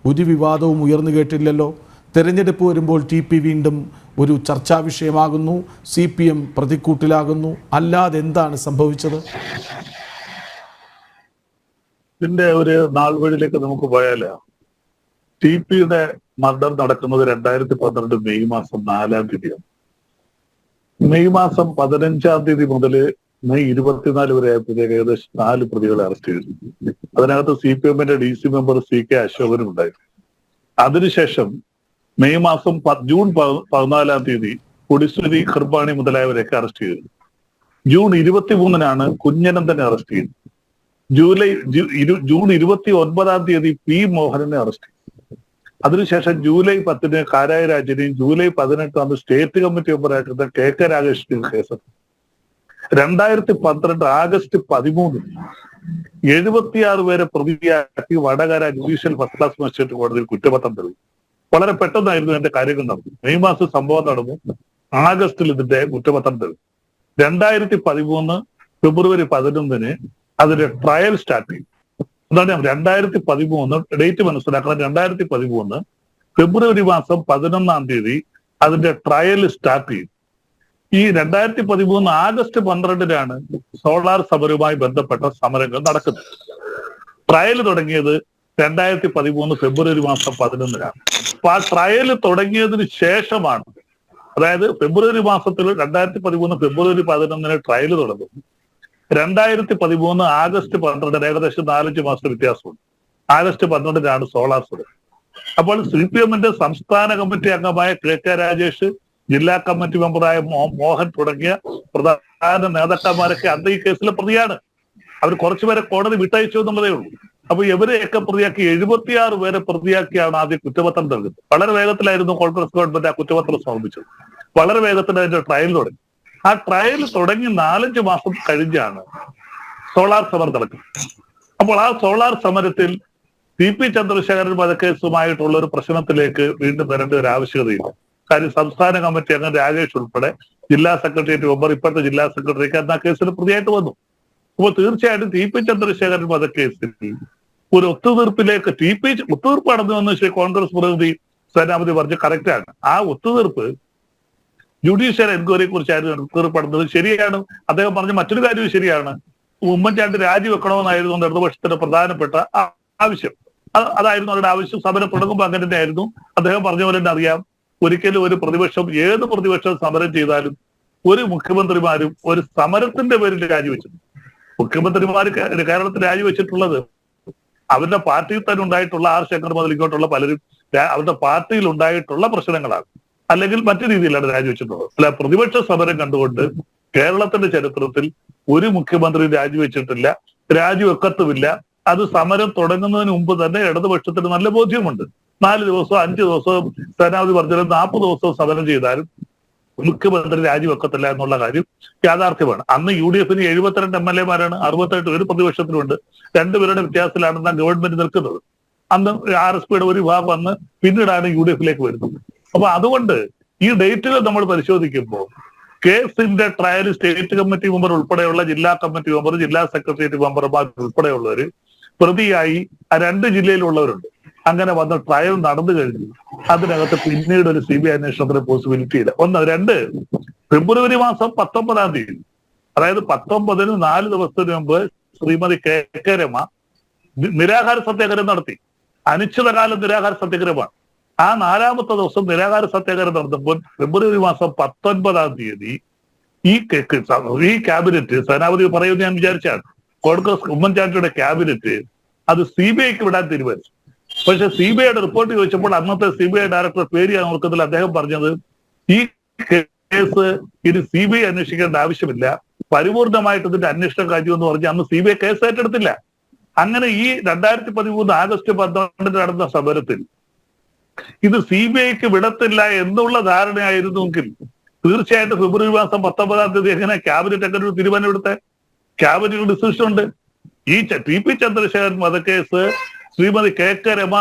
ഒരു വിവാദവും ഉയർന്നു കേട്ടില്ലല്ലോ. തെരഞ്ഞെടുപ്പ് വരുമ്പോൾ TP വീണ്ടും ഒരു ചർച്ചാ വിഷയമാകുന്നു, CPM പ്രതിക്കൂട്ടിലാകുന്നു. അല്ലാതെ എന്താണ് സംഭവിച്ചത്? ഇതിന്റെ ഒരു നാൾ വഴിയിലേക്ക് നമുക്ക് പോയാല് TPയുടെ മർഡർ നടക്കുന്നത് 2012 മെയ് മാസം 4-ാം തീയതിയാണ്. മെയ് മാസം 15-ാം തീയതി മുതൽ മെയ് 24 വരെ ആയപ്പോഴത്തേക്ക് ഏകദേശം 4 പ്രതികളെ അറസ്റ്റ് ചെയ്തു. അതിനകത്ത് CPM-ന്റെ DC മെമ്പർ CK അശോകനും ഉണ്ടായിരുന്നു. അതിനുശേഷം മെയ് മാസം ജൂൺ 14-ാം തീയതി കൊടിസുനി, കൃപാണി മുതലായവരെയൊക്കെ അറസ്റ്റ് ചെയ്തു. ജൂൺ 23-നാണ് കുഞ്ഞനന്തനെ അറസ്റ്റ് ചെയ്തത്. ജൂൺ 29 പി മോഹനനെ അറസ്റ്റ് ചെയ്തു. അതിനുശേഷം ജൂലൈ 10 കാരായ രാജനെയും ജൂലൈ 18 സ്റ്റേറ്റ് കമ്മിറ്റി മെമ്പറായിട്ടുള്ള KK രാഗേഷിനെയും കേസെടുത്തു. 2012 ആഗസ്റ്റ് 13 76 പേരെ പ്രതിയാക്കി Vadakara judicial first class magistrate കോടതിയിൽ കുറ്റപത്രം നൽകി. വളരെ പെട്ടെന്നായിരുന്നു എന്റെ കാര്യങ്ങൾ നടന്നു. മെയ് മാസം സംഭവം നടന്നു, ആഗസ്റ്റിൽ ഇതിന്റെ കുറ്റപത്രം നൽകി. 2013 ഫെബ്രുവരി 11 അതിന്റെ ട്രയൽ സ്റ്റാർട്ട് ചെയ്തു. അതാണ് 2013 ഡേറ്റ് മനസ്സിലാക്കണം. 2013 ഫെബ്രുവരി മാസം 11 അതിന്റെ ട്രയൽ സ്റ്റാർട്ട് ചെയ്തു. ഈ 2013 ആഗസ്റ്റ് 12 സോളാർ സമരവുമായി ബന്ധപ്പെട്ട സമരങ്ങൾ നടക്കുന്നത്. ട്രയൽ തുടങ്ങിയത് 2013 ഫെബ്രുവരി മാസം 11 അപ്പൊ ആ ട്രയൽ തുടങ്ങിയതിന് ശേഷമാണ്, അതായത് ഫെബ്രുവരി മാസത്തിൽ 2013 ഫെബ്രുവരി 11 ട്രയൽ തുടങ്ങുന്നു. 2013 ആഗസ്റ്റ് 12 ഏകദേശം 4-5 മാസത്തെ വ്യത്യാസമുണ്ട്. ആഗസ്റ്റ് 12 സോളാർ സമരം. അപ്പോൾ CPM-ന്റെ സംസ്ഥാന കമ്മിറ്റി അംഗമായ KK രാജേഷ്, ജില്ലാ കമ്മിറ്റി മെമ്പറായ മോഹൻ തുടങ്ങിയ പ്രധാന നേതാക്കന്മാരൊക്കെ അന്ന് ഈ കേസിലെ പ്രതിയാണ്. അവർ കുറച്ചുപേരെ കോടതി വിട്ടയച്ചു എന്നുള്ളതേ ഉള്ളൂ. അപ്പൊ ഇവരെയൊക്കെ പ്രതിയാക്കി 76 പേരെ പ്രതിയാക്കിയാണ് ആദ്യം കുറ്റപത്രം നൽകുന്നത്. വളരെ വേഗത്തിലായിരുന്നു കോൺഗ്രസ് ഗവൺമെന്റ് ആ കുറ്റപത്രം സമർപ്പിച്ചത്. വളരെ വേഗത്തിൽ അതിന്റെ ട്രയൽ തുടങ്ങി. ആ ട്രയൽ തുടങ്ങി 4-5 മാസം കഴിഞ്ഞാണ് സോളാർ സമരം നടക്കുന്നത്. അപ്പോൾ ആ സോളാർ സമരത്തിൽ CP ചന്ദ്രശേഖരൻ വധക്കേസുമായിട്ടുള്ള ഒരു പ്രശ്നത്തിലേക്ക് വീണ്ടും വരേണ്ട ഒരു ആവശ്യകതയില്ല. കാര്യം സംസ്ഥാന കമ്മിറ്റി അംഗം രാകേഷ് ഉൾപ്പെടെ ജില്ലാ സെക്രട്ടേറിയറ്റ് മെമ്പർ, ഇപ്പോഴത്തെ ജില്ലാ സെക്രട്ടറിക്ക് അന്ന് ആ കേസിൽ പ്രതിയായിട്ട് വന്നു. അപ്പോൾ തീർച്ചയായിട്ടും CP ചന്ദ്രശേഖരൻ വധക്കേസിൽ ഒരു ഒത്തുതീർപ്പിലേക്ക് ഒത്തുതീർപ്പ് നടന്നുവെന്ന് ശ്രീ കോൺഗ്രസ് പ്രതിനിധി സേനാപതി പറഞ്ഞ് കറക്റ്റാണ്. ആ ഒത്തുതീർപ്പ് ജുഡീഷ്യൽ എൻക്വയറിയെ കുറിച്ചായിരുന്നു ഒത്തുതീർപ്പ് നടന്നത്. ശരിയാണ്. അദ്ദേഹം പറഞ്ഞ മറ്റൊരു കാര്യവും ശരിയാണ്. ഉമ്മൻചാണ്ടി രാജിവെക്കണമെന്നായിരുന്നു ഇടതുപക്ഷത്തിന്റെ പ്രധാനപ്പെട്ട ആവശ്യം. അതായിരുന്നു അവരുടെ ആവശ്യം. സമരം തുടങ്ങുമ്പോൾ അങ്ങനെ തന്നെയായിരുന്നു. അദ്ദേഹം പറഞ്ഞ പോലെ തന്നെ അറിയാം, ഒരിക്കലും ഒരു പ്രതിപക്ഷം, ഏത് പ്രതിപക്ഷം സമരം ചെയ്താലും ഒരു മുഖ്യമന്ത്രിമാരും ഒരു സമരത്തിന്റെ പേരിൽ രാജിവെച്ചിട്ടുണ്ട്. മുഖ്യമന്ത്രിമാർ കേരളത്തിൽ രാജിവെച്ചിട്ടുള്ളത് അവരുടെ പാർട്ടിയിൽ തന്നെ ഉണ്ടായിട്ടുള്ള ശങ്കർ മുതൽ ഇങ്ങോട്ടുള്ള പലരും അവരുടെ പാർട്ടിയിൽ ഉണ്ടായിട്ടുള്ള പ്രശ്നങ്ങളാണ്, അല്ലെങ്കിൽ മറ്റു രീതിയിലാണ് രാജിവെച്ചിട്ടുള്ളത്. അല്ല, പ്രതിപക്ഷ സമരം കണ്ടുകൊണ്ട് കേരളത്തിന്റെ ചരിത്രത്തിൽ ഒരു മുഖ്യമന്ത്രി രാജിവെച്ചിട്ടില്ല, രാജിവെക്കത്തുമില്ല. അത് സമരം തുടങ്ങുന്നതിന് മുമ്പ് തന്നെ ഇടതുപക്ഷത്തിന് നല്ല ബോധ്യമുണ്ട്. 4 ദിവസവും 5 ദിവസവും സേനാപതി പറഞ്ഞാലും 40 ദിവസവും സമരം ചെയ്താലും മുഖ്യമന്ത്രി രാജിവെക്കത്തില്ല എന്നുള്ള കാര്യം യാഥാർത്ഥ്യമാണ്. അന്ന് UDF-ന് 72 MLA-മാരാണ്, 68 ഒരു പ്രതിപക്ഷത്തിലുണ്ട്. 2 പേരുടെ വ്യത്യാസത്തിലാണ് ഗവൺമെന്റ് നിൽക്കുന്നത്. അന്ന് RSPയുടെ ഒരു വിഭാഗം വന്ന് പിന്നീടാണ് UDF-ലേക്ക് വരുന്നത്. അപ്പൊ അതുകൊണ്ട് ഈ ഡേറ്റുകൾ നമ്മൾ പരിശോധിക്കുമ്പോൾ കേസിന്റെ ട്രയൽ സ്റ്റേറ്റ് കമ്മിറ്റി മെമ്പർ ഉൾപ്പെടെയുള്ള ജില്ലാ കമ്മിറ്റി മെമ്പർ, ജില്ലാ സെക്രട്ടേറിയറ്റ് മെമ്പർമാർ ഉൾപ്പെടെയുള്ളവര് പ്രതിയായി ആ 2 ജില്ലയിലുള്ളവരുണ്ട്. അങ്ങനെ വന്ന് ട്രയൽ നടന്നു കഴിഞ്ഞു. അതിനകത്ത് പിന്നീട് ഒരു CBI അന്വേഷണത്തിന് പോസിബിലിറ്റി ഇല്ല. 1. 2, ഫെബ്രുവരി മാസം 19 അതായത് 19-ന് 4 ദിവസത്തിന് മുമ്പ് ശ്രീമതി KK രമ നിരാഹാര സത്യാഗ്രഹം നടത്തി. അനിശ്ചിതകാല നിരാഹാര സത്യാഗ്രഹമാണ്. ആ 4ാമത്തെ ദിവസം നിരാഹാര സത്യാഗ്രഹം നടന്നപ്പോൾ ഫെബ്രുവരി മാസം 19 ഈ ക്യാബിനറ്റ്, സേനാപതി പറയുന്നത് ഞാൻ വിചാരിച്ചാണ്, കോൺഗ്രസ് ഉമ്മൻചാണ്ടിയുടെ ക്യാബിനറ്റ് അത് CBIക്ക് വിടാൻ തീരുമാനിച്ചു. പക്ഷെ CBIയുടെ റിപ്പോർട്ട് ചോദിച്ചപ്പോൾ അന്നത്തെ CBI ഡയറക്ടർ പേര് ഞാൻ ഓർക്കത്തിൽ അദ്ദേഹം പറഞ്ഞത് ഈ കേസ് ഇനി CBI അന്വേഷിക്കേണ്ട ആവശ്യമില്ല, പരിപൂർണമായിട്ട് ഇതിന്റെ അന്വേഷണം കഴിഞ്ഞു പറഞ്ഞ് അന്ന് CBI കേസ് ഏറ്റെടുത്തില്ല. അങ്ങനെ ഈ 2013 ആഗസ്റ്റ് 12 നടന്ന സമരത്തിൽ ഇത് CBIക്ക് വിടത്തില്ല എന്നുള്ള ധാരണയായിരുന്നുവെങ്കിൽ തീർച്ചയായിട്ടും ഫെബ്രുവരി മാസം 19 എങ്ങനെ ക്യാബിനറ്റ് അങ്ങനെ ഒരു തീരുമാനം എടുത്തേ? ക്യാബിനറ്റ് ഡിസിഷൻ ഉണ്ട്. ഈ TP ചന്ദ്രശേഖരൻ വധക്കേസ് ശ്രീമതി KK രമ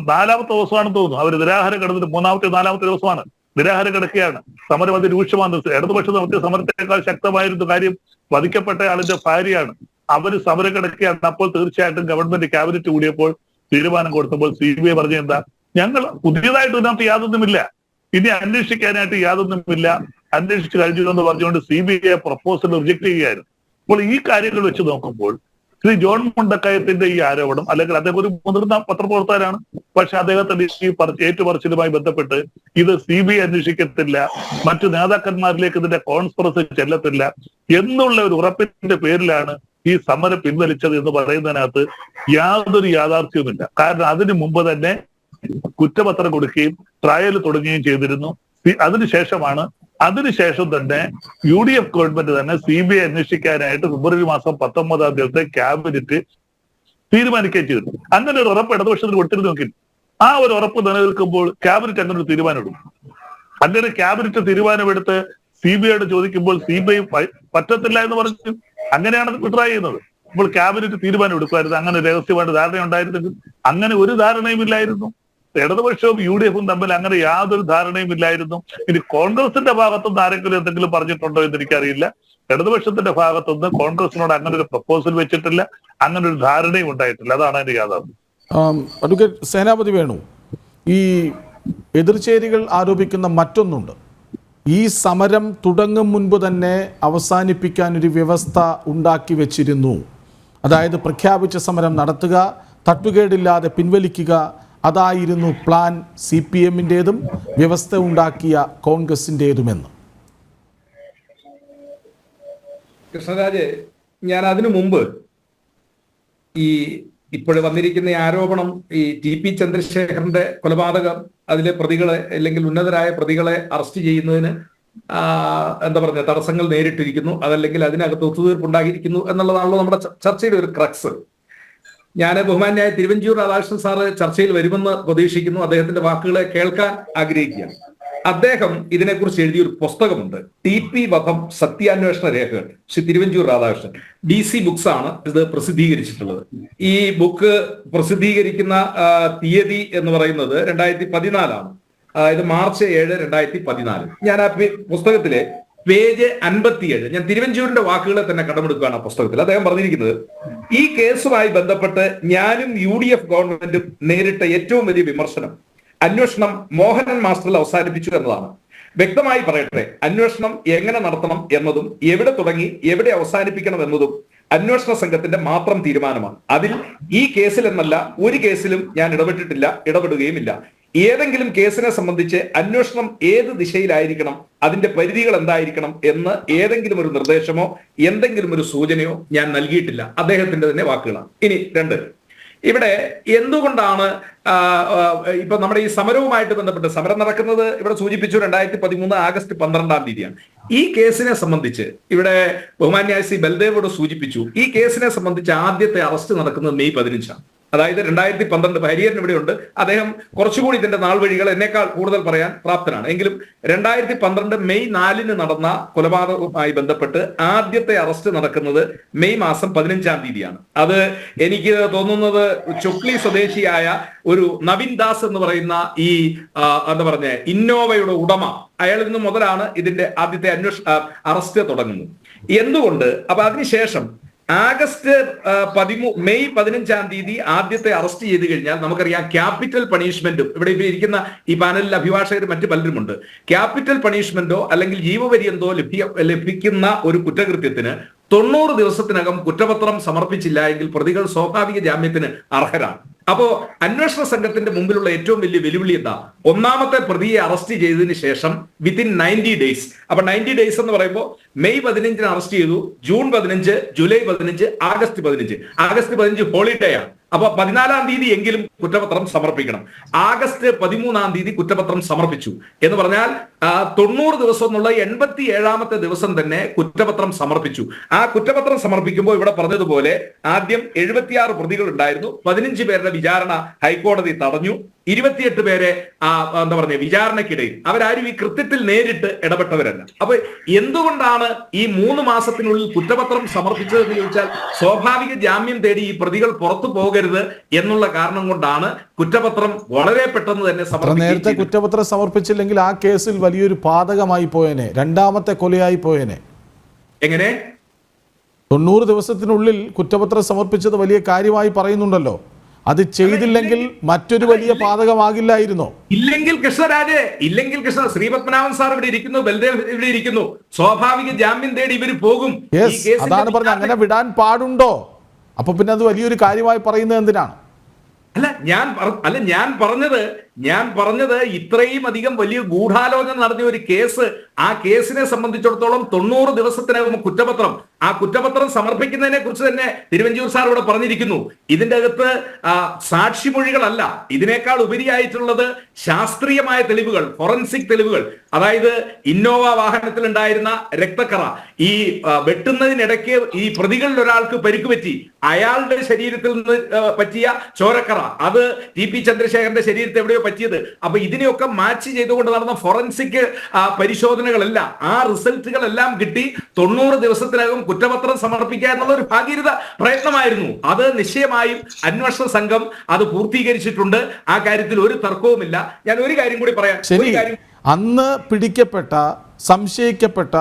4ാമത്തെ ദിവസമാണെന്ന് തോന്നുന്നു അവർ നിരാഹാരം കിടന്നിട്ട് 3-4 ദിവസമാണ് നിരാഹാരം കിടക്കുകയാണ്. സമരം അതിരൂക്ഷമാണ്. ഇടതുപക്ഷം നടത്തിയ സമരത്തെക്കാൾ ശക്തമായിരുന്നു. കാര്യം വധിക്കപ്പെട്ട ആളിന്റെ ഭാര്യയാണ്. അവര് സമരം കിടക്കുകയാണ്. അപ്പോൾ തീർച്ചയായിട്ടും ഗവൺമെന്റ് ക്യാബിനറ്റ് കൂടിയപ്പോൾ തീരുമാനം കൊടുത്തപ്പോൾ CBI പറഞ്ഞ എന്താ, ഞങ്ങൾ പുതിയതായിട്ട് ഇതിനകത്ത് യാതൊന്നുമില്ല, ഇനി അന്വേഷിക്കാനായിട്ട് യാതൊന്നുമില്ല, അന്വേഷിച്ച് കഴിഞ്ഞു എന്ന് പറഞ്ഞുകൊണ്ട് CBI പ്രപ്പോസൽ റിജക്ട് ചെയ്യുകയായിരുന്നു. അപ്പോൾ ഈ കാര്യങ്ങൾ വെച്ച് നോക്കുമ്പോൾ ശ്രീ ജോൺ മുണ്ടക്കയത്തിന്റെ ഈ ആരോപണം, അല്ലെങ്കിൽ അദ്ദേഹം ഒരു മുതിർന്ന പത്രപ്രവർത്തകരാണ്, പക്ഷെ അദ്ദേഹത്തിന്റെ ഈ ഏറ്റുപറച്ചിലുമായി ബന്ധപ്പെട്ട് ഇത് CBI അന്വേഷിക്കത്തില്ല, മറ്റു നേതാക്കന്മാരിലേക്ക് ഇതിന്റെ കോൺസ്പിറസി ചെല്ലത്തില്ല എന്നുള്ള ഒരു ഉറപ്പിന്റെ പേരിലാണ് ഈ സമരം പിൻവലിച്ചത് എന്ന് പറയുന്നതിനകത്ത് യാതൊരു യാഥാർത്ഥ്യവുമില്ല. കാരണം അതിനു മുമ്പ് തന്നെ കുറ്റപത്രം കൊടുക്കുകയും ട്രയൽ തുടങ്ങുകയും ചെയ്തിരുന്നു. അതിനുശേഷമാണ് അതിനുശേഷം തന്നെ UDF ഗവൺമെന്റ് തന്നെ CBI അന്വേഷിക്കാനായിട്ട് ഫെബ്രുവരി മാസം 19 ക്യാബിനറ്റ് തീരുമാനിക്കുകയും ചെയ്തു. അങ്ങനെ ഒരു ഉറപ്പ് ഇടതുപക്ഷത്തിന് കൊടുത്തിരുന്നു നോക്കി ആ ഒരു ഉറപ്പ് നിലനിൽക്കുമ്പോൾ ക്യാബിനറ്റ് അങ്ങനെ ഒരു തീരുമാനമെടുക്കും. അങ്ങനെ ക്യാബിനറ്റ് തീരുമാനമെടുത്ത് CBIയോട് ചോദിക്കുമ്പോൾ CBI പറ്റത്തില്ല എന്ന് പറഞ്ഞു. അങ്ങനെയാണ് വിഡ്രോ ചെയ്യുന്നത്. അപ്പോൾ ക്യാബിനറ്റ് തീരുമാനം എടുക്കുമായിരുന്നു. അങ്ങനെ രഹസ്യമായിട്ട് ധാരണ ഉണ്ടായിരുന്നെങ്കിൽ അങ്ങനെ ഒരു ധാരണയും ഇല്ലായിരുന്നു. ഇടതുപക്ഷവും UDFും തമ്മിൽ അങ്ങനെ യാതൊരു ധാരണയും ഇല്ലായിരുന്നു. ഇനി കോൺഗ്രസിന്റെ ഭാഗത്തുനിന്ന് ആരെങ്കിലും എന്തെങ്കിലും പറഞ്ഞിട്ടുണ്ടോ എന്ന് എനിക്കറിയില്ല. ഇടതുപക്ഷത്തിന്റെ ഭാഗത്തുനിന്ന് കോൺഗ്രസിനോട് അങ്ങനെ ഒരു പ്രപ്പോസൽ വെച്ചിട്ടില്ല, അങ്ങനെ ഒരു ധാരണയും ഉണ്ടായിട്ടില്ല. അതാണ് അതിന്റെ യാഥാർത്ഥ്യം. അഡ്വക്കേറ്റ് സേനാപതി വേണു, ഈ എതിർചേരികൾ ആരോപിക്കുന്ന മറ്റൊന്നുണ്ട്. ഈ സമരം തുടങ്ങും മുൻപ് തന്നെ അവസാനിപ്പിക്കാനൊരു വ്യവസ്ഥ ഉണ്ടാക്കി വെച്ചിരുന്നു. അതായത് പ്രഖ്യാപിച്ച സമരം നടത്തുക, തട്ടുകേടില്ലാതെ പിൻവലിക്കുക, അതായിരുന്നു പ്ലാൻ CPMന്റേതും വ്യവസ്ഥ ഉണ്ടാക്കിയ കോൺഗ്രസിൻ്റേതുമെന്ന്. കൃഷ്ണരാജ്, ഞാൻ അതിനു മുമ്പ് ഇപ്പോൾ വന്നിരിക്കുന്ന ഈ ആരോപണം, ഈ TP ചന്ദ്രശേഖരന്റെ കൊലപാതകം, അതിലെ പ്രതികളെ അല്ലെങ്കിൽ ഉന്നതരായ പ്രതികളെ അറസ്റ്റ് ചെയ്യുന്നതിന് എന്താ പറയുക തടസ്സങ്ങൾ നേരിട്ടിരിക്കുന്നു, അതല്ലെങ്കിൽ അതിനകത്ത് ഒത്തുതീർപ്പുണ്ടാക്കിയിരിക്കുന്നു എന്നുള്ളതാണല്ലോ നമ്മുടെ ചർച്ചയുടെ ഒരു ക്രക്സ്. ഞാൻ ബഹുമാന്യായ തിരുവഞ്ചൂർ രാധാകൃഷ്ണൻ സാറ് ചർച്ചയിൽ വരുമെന്ന് പ്രതീക്ഷിക്കുന്നു. അദ്ദേഹത്തിന്റെ വാക്കുകളെ കേൾക്കാൻ ആഗ്രഹിക്കുകയാണ്. അദ്ദേഹം ഇതിനെക്കുറിച്ച് എഴുതിയൊരു പുസ്തകമുണ്ട്, TP വധം സത്യാന്വേഷണ രേഖകൾ, ശ്രീ തിരുവഞ്ചൂർ രാധാകൃഷ്ണൻ. DC ബുക്സ് ആണ് ഇത് പ്രസിദ്ധീകരിച്ചിട്ടുള്ളത്. ഈ ബുക്ക് പ്രസിദ്ധീകരിക്കുന്ന തീയതി എന്ന് പറയുന്നത് 2014 അതായത് മാർച്ച് 7, 2014. ഞാൻ ആ പുസ്തകത്തിലെ പേജ് 57, ഞാൻ തിരുവഞ്ചൂരിന്റെ വാക്കുകളെ തന്നെ കടമെടുക്കുകയാണ് ആ പുസ്തകത്തിൽ. അദ്ദേഹം പറഞ്ഞിരിക്കുന്നത്, ഈ കേസുമായി ബന്ധപ്പെട്ട് ഞാനും UDF ഗവൺമെന്റും നേരിട്ട ഏറ്റവും വലിയ വിമർശനം അന്വേഷണം മോഹനൻ മാസ്റ്ററിൽ അവസാനിപ്പിച്ചു എന്നതാണ്. വ്യക്തമായി പറയട്ടെ, അന്വേഷണം എങ്ങനെ നടത്തണം എന്നതും എവിടെ തുടങ്ങി എവിടെ അവസാനിപ്പിക്കണം എന്നതും അന്വേഷണ സംഘത്തിന്റെ മാത്രം തീരുമാനമാണ്. അതിൽ ഈ കേസിൽ എന്നല്ല ഒരു കേസിലും ഞാൻ ഇടപെട്ടിട്ടില്ല, ഇടപെടുകയുമില്ല. ഏതെങ്കിലും കേസിനെ സംബന്ധിച്ച് അന്വേഷണം ഏത് ദിശയിലായിരിക്കണം, അതിന്റെ പരിധികൾ എന്തായിരിക്കണം എന്ന് ഏതെങ്കിലും ഒരു നിർദ്ദേശമോ എന്തെങ്കിലും ഒരു സൂചനയോ ഞാൻ നൽകിയിട്ടില്ല. അദ്ദേഹത്തിന്റെ തന്നെ വാക്കുകളാണ്. ഇനി 2, ഇവിടെ എന്തുകൊണ്ടാണ് ഇപ്പൊ നമ്മുടെ ഈ സമരവുമായിട്ട് ബന്ധപ്പെട്ട് സമരം നടക്കുന്നത് ഇവിടെ സൂചിപ്പിച്ചു 2013 ആഗസ്റ്റ് 12 ഈ കേസിനെ സംബന്ധിച്ച് ഇവിടെ ബഹുമാന്യായ ശ്രീ ബൽദേവോട് സൂചിപ്പിച്ചു. ഈ കേസിനെ സംബന്ധിച്ച് ആദ്യത്തെ അറസ്റ്റ് നടക്കുന്നത് മെയ് 15. അതായത് 2012. ഹരിഹരൻ ഇവിടെയുണ്ട്, അദ്ദേഹം കുറച്ചുകൂടി ഇതിന്റെ നാൾ വഴികൾ എന്നേക്കാൾ കൂടുതൽ പറയാൻ പ്രാപ്തനാണ്. എങ്കിലും 2012 മെയ് 4 നടന്ന കൊലപാതകവുമായി ബന്ധപ്പെട്ട് ആദ്യത്തെ അറസ്റ്റ് നടക്കുന്നത് മെയ് മാസം 15 അത് എനിക്ക് തോന്നുന്നത് ചൊക്ലി സ്വദേശിയായ ഒരു നവീൻ ദാസ് എന്ന് പറയുന്ന ഈ എന്താ പറഞ്ഞ ഇന്നോവയുടെ ഉടമ, അയാളിൽ നിന്ന് മുതലാണ് ഇതിന്റെ ആദ്യത്തെ അറസ്റ്റ് തുടങ്ങുന്നത്. എന്തുകൊണ്ട്? അപ്പൊ അതിനുശേഷം മെയ് 15 ആദ്യത്തെ അറസ്റ്റ് ചെയ്ത് കഴിഞ്ഞാൽ നമുക്കറിയാം ക്യാപിറ്റൽ പണിഷ്മെന്റും ഇവിടെ ഇരിക്കുന്ന ഈ പാനലിൽ അഭിഭാഷകർ മറ്റു പലരുമുണ്ട്. ക്യാപിറ്റൽ പണിഷ്മെന്റോ അല്ലെങ്കിൽ ജീവപര്യന്തോ ലഭിക്കുന്ന ഒരു കുറ്റകൃത്യത്തിന് 90 ദിവസത്തിനകം കുറ്റപത്രം സമർപ്പിച്ചില്ല എങ്കിൽ പ്രതികൾ സ്വാഭാവിക ജാമ്യത്തിന് അർഹരാണ്. അപ്പോ അന്വേഷണ സംഘത്തിന്റെ മുമ്പിലുള്ള ഏറ്റവും വലിയ വെല്ലുവിളി എന്താ? ഒന്നാമത്തെ പ്രതിയെ അറസ്റ്റ് ചെയ്തതിന് ശേഷം വിത്തിൻ 90 ഡേയ്സ്. അപ്പൊ 90 ഡേയ്സ് എന്ന് പറയുമ്പോൾ മെയ് 15 അറസ്റ്റ് ചെയ്തു, June 15, July 15, August 15. August 15 holiday ആണ്. അപ്പൊ 14 എങ്കിലും കുറ്റപത്രം സമർപ്പിക്കണം. ആഗസ്റ്റ് 13 കുറ്റപത്രം സമർപ്പിച്ചു എന്ന് പറഞ്ഞാൽ 90 ദിവസം എന്നുള്ള 87ാമത്തെ ദിവസം തന്നെ കുറ്റപത്രം സമർപ്പിച്ചു. ആ കുറ്റപത്രം സമർപ്പിക്കുമ്പോൾ ഇവിടെ പറഞ്ഞതുപോലെ ആദ്യം 76 പ്രതികൾ ഉണ്ടായിരുന്നു. 15 പേരുടെ വിചാരണ ഹൈക്കോടതി തടഞ്ഞു. 28 പേരെ എന്താ പറഞ്ഞ വിചാരണക്കിടയിൽ അവരാരും ഈ കൃത്യത്തിൽ നേരിട്ട് ഇടപെട്ടവരല്ല. അപ്പൊ എന്തുകൊണ്ടാണ് ഈ 3 മാസത്തിനുള്ളിൽ കുറ്റപത്രം സമർപ്പിച്ചതെന്ന് ചോദിച്ചാൽ സ്വാഭാവിക ജാമ്യം തേടി ഈ പ്രതികൾ പുറത്തു പോകരുത് എന്നുള്ള കാരണം കൊണ്ടാണ് കുറ്റപത്രം വളരെ പെട്ടെന്ന് തന്നെ നേരത്തെ കുറ്റപത്രം സമർപ്പിച്ചില്ലെങ്കിൽ ആ കേസിൽ വലിയൊരു പാതകമായി പോയേനെ, രണ്ടാമത്തെ കൊലയായി പോയേനെ. എങ്ങനെ 90 ദിവസത്തിനുള്ളിൽ കുറ്റപത്രം സമർപ്പിച്ചത് വലിയ കാര്യമായി പറയുന്നുണ്ടല്ലോ. അത് ചെയ്തില്ലെങ്കിൽ മറ്റൊരു വലിയ പാതകമാകില്ലായിരുന്നോ? ഇല്ലെങ്കിൽ ശ്രീപത്മനാഭൻ സാർ ഇവിടെ ഇരിക്കുന്നു, ബൽദേവ് ഇവിടെ ഇരിക്കുന്നു, സ്വാഭാവിക ജാമ്യം തേടി ഇവര് പോകും. അതാണ് പറഞ്ഞത്. അങ്ങനെ വിടാൻ പാടുണ്ടോ? അപ്പൊ പിന്നെ അത് വലിയൊരു കാര്യമായി പറയുന്നത് എന്തിനാണ്? ഞാൻ പറഞ്ഞത് ഇത്രയും അധികം വലിയ ഗൂഢാലോചന നടന്ന ഒരു കേസ് ആ കേസിനെ സംബന്ധിച്ചിടത്തോളം 90 ദിവസത്തിനകം കുറ്റപത്രം, ആ കുറ്റപത്രം സമർപ്പിക്കുന്നതിനെ കുറിച്ച് തന്നെ തിരുവഞ്ചൂർ സാർ ഇവിടെ പറഞ്ഞിരിക്കുന്നു. ഇതിന്റെ അകത്ത് സാക്ഷിമൊഴികളല്ല, ഇതിനേക്കാൾ ഉപരിയായിട്ടുള്ളത് ശാസ്ത്രീയമായ തെളിവുകൾ, ഫോറൻസിക് തെളിവുകൾ. അതായത് ഇന്നോവ വാഹനത്തിൽ ഉണ്ടായിരുന്ന രക്തക്കറ, ഈ വെട്ടുന്നതിനിടയ്ക്ക് ഈ പ്രതികളിൽ ഒരാൾക്ക് പരിക്ക് പറ്റി, അയാളുടെ ശരീരത്തിൽ നിന്ന് പറ്റിയ ചോരക്കറ, അത് ടി പി ചന്ദ്രശേഖരന്റെ ശരീരത്തിൽ എവിടെയോ പറ്റിയത്. അപ്പൊ ഇതിനെയൊക്കെ മാച്ച് ചെയ്തുകൊണ്ട് നടന്ന ഫോറൻസിക് പരിശോധനകളെല്ലാം, ആ റിസൾട്ടുകളെല്ലാം കിട്ടി 90 ദിവസത്തിനകം കുറ്റപത്രം സമർപ്പിക്കുക എന്നുള്ള ഒരു ഭാഗീരഥ പ്രയത്നമായിരുന്നു. അത് നിശ്ചയമായും അന്വേഷണ സംഘം അത് പൂർത്തീകരിച്ചിട്ടുണ്ട്. ആ കാര്യത്തിൽ ഒരു തർക്കവുമില്ല. ഞാൻ ഒരു കാര്യം കൂടി പറയാം. ശരി, അന്ന് പിടിക്കപ്പെട്ട സംശയിക്കപ്പെട്ട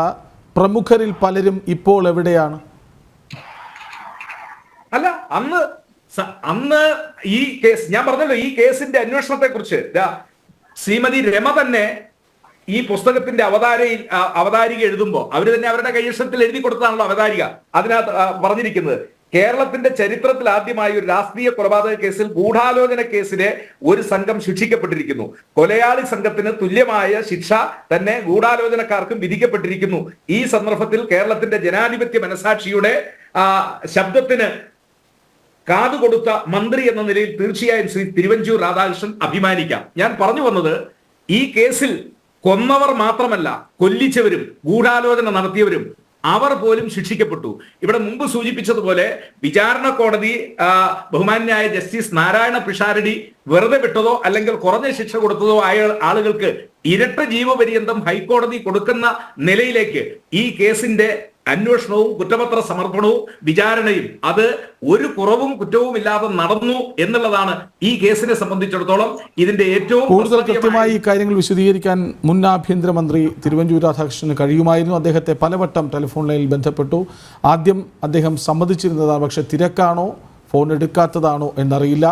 പ്രമുഖരിൽ പലരും ഇപ്പോൾ എവിടെയാണ്? അല്ല, അന്ന് ഈ കേസ് ഞാൻ പറഞ്ഞല്ലോ, ഈ കേസിന്റെ അന്വേഷണത്തെ കുറിച്ച് ശ്രീമതി രമ തന്നെ ഈ പുസ്തകത്തിന്റെ അവതാരിക എഴുതുമ്പോൾ അവര് തന്നെ അവരുടെ കൈയക്ഷരത്തിൽ എഴുതി കൊടുത്തതാണല്ലോ അവതാരിക. അതിനകത്ത് പറഞ്ഞിരിക്കുന്നത് കേരളത്തിന്റെ ചരിത്രത്തിൽ ആദ്യമായി ഒരു രാഷ്ട്രീയ കൊലപാതക കേസിൽ ഗൂഢാലോചന കേസിലെ ഒരു സംഘം ശിക്ഷിക്കപ്പെട്ടിരിക്കുന്നു. കൊലയാളി സംഘത്തിന് തുല്യമായ ശിക്ഷ തന്നെ ഗൂഢാലോചനക്കാർക്കും വിധിക്കപ്പെട്ടിരിക്കുന്നു. ഈ സന്ദർഭത്തിൽ കേരളത്തിന്റെ ജനാധിപത്യ മനസാക്ഷിയുടെ ശബ്ദത്തിന് കാതുകൊടുത്ത മന്ത്രി എന്ന നിലയിൽ തീർച്ചയായും ശ്രീ തിരുവഞ്ചൂർ രാധാകൃഷ്ണൻ അഭിമാനിക്കാം. ഞാൻ പറഞ്ഞു വന്നത്, ഈ കേസിൽ കൊന്നവർ മാത്രമല്ല, കൊല്ലിച്ചവരും ഗൂഢാലോചന നടത്തിയവരും അവർ പോലും ശിക്ഷിക്കപ്പെട്ടു. ഇവിടെ മുമ്പ് സൂചിപ്പിച്ചതുപോലെ വിചാരണ കോടതി ബഹുമാന്യായ ജസ്റ്റിസ് നാരായണ പിഷാരടി വെറുതെ വിട്ടതോ അല്ലെങ്കിൽ കുറഞ്ഞ ശിക്ഷ കൊടുത്തതോ ആയ ആളുകൾക്ക് ഇരട്ട ജീവപര്യന്തം ഹൈക്കോടതി കൊടുക്കുന്ന നിലയിലേക്ക് ഈ കേസിന്റെ അന്വേഷണവും കുറ്റപത്ര സമർപ്പണവും വിചാരണയും അത് ഒരു കുറവും കുറ്റവും ഇല്ലാതെ നടന്നു എന്നുള്ളതാണ് ഈ കേസിനെ സംബന്ധിച്ചിടത്തോളം ഇതിന്റെ ഏറ്റവും കൂടുതൽ കൃത്യമായി ഈ കാര്യങ്ങൾ വിശദീകരിക്കാൻ മുൻ ആഭ്യന്തരമന്ത്രി തിരുവഞ്ചൂർ രാധാകൃഷ്ണന് കഴിയുമായിരുന്നു. അദ്ദേഹത്തെ പലവട്ടം ടെലിഫോൺ ലൈനിൽ ബന്ധപ്പെട്ടു. ആദ്യം അദ്ദേഹം സമ്മതിച്ചിരുന്നതാണ്, പക്ഷെ തിരക്കാണോ ഫോൺ എടുക്കാത്തതാണോ എന്നറിയില്ല.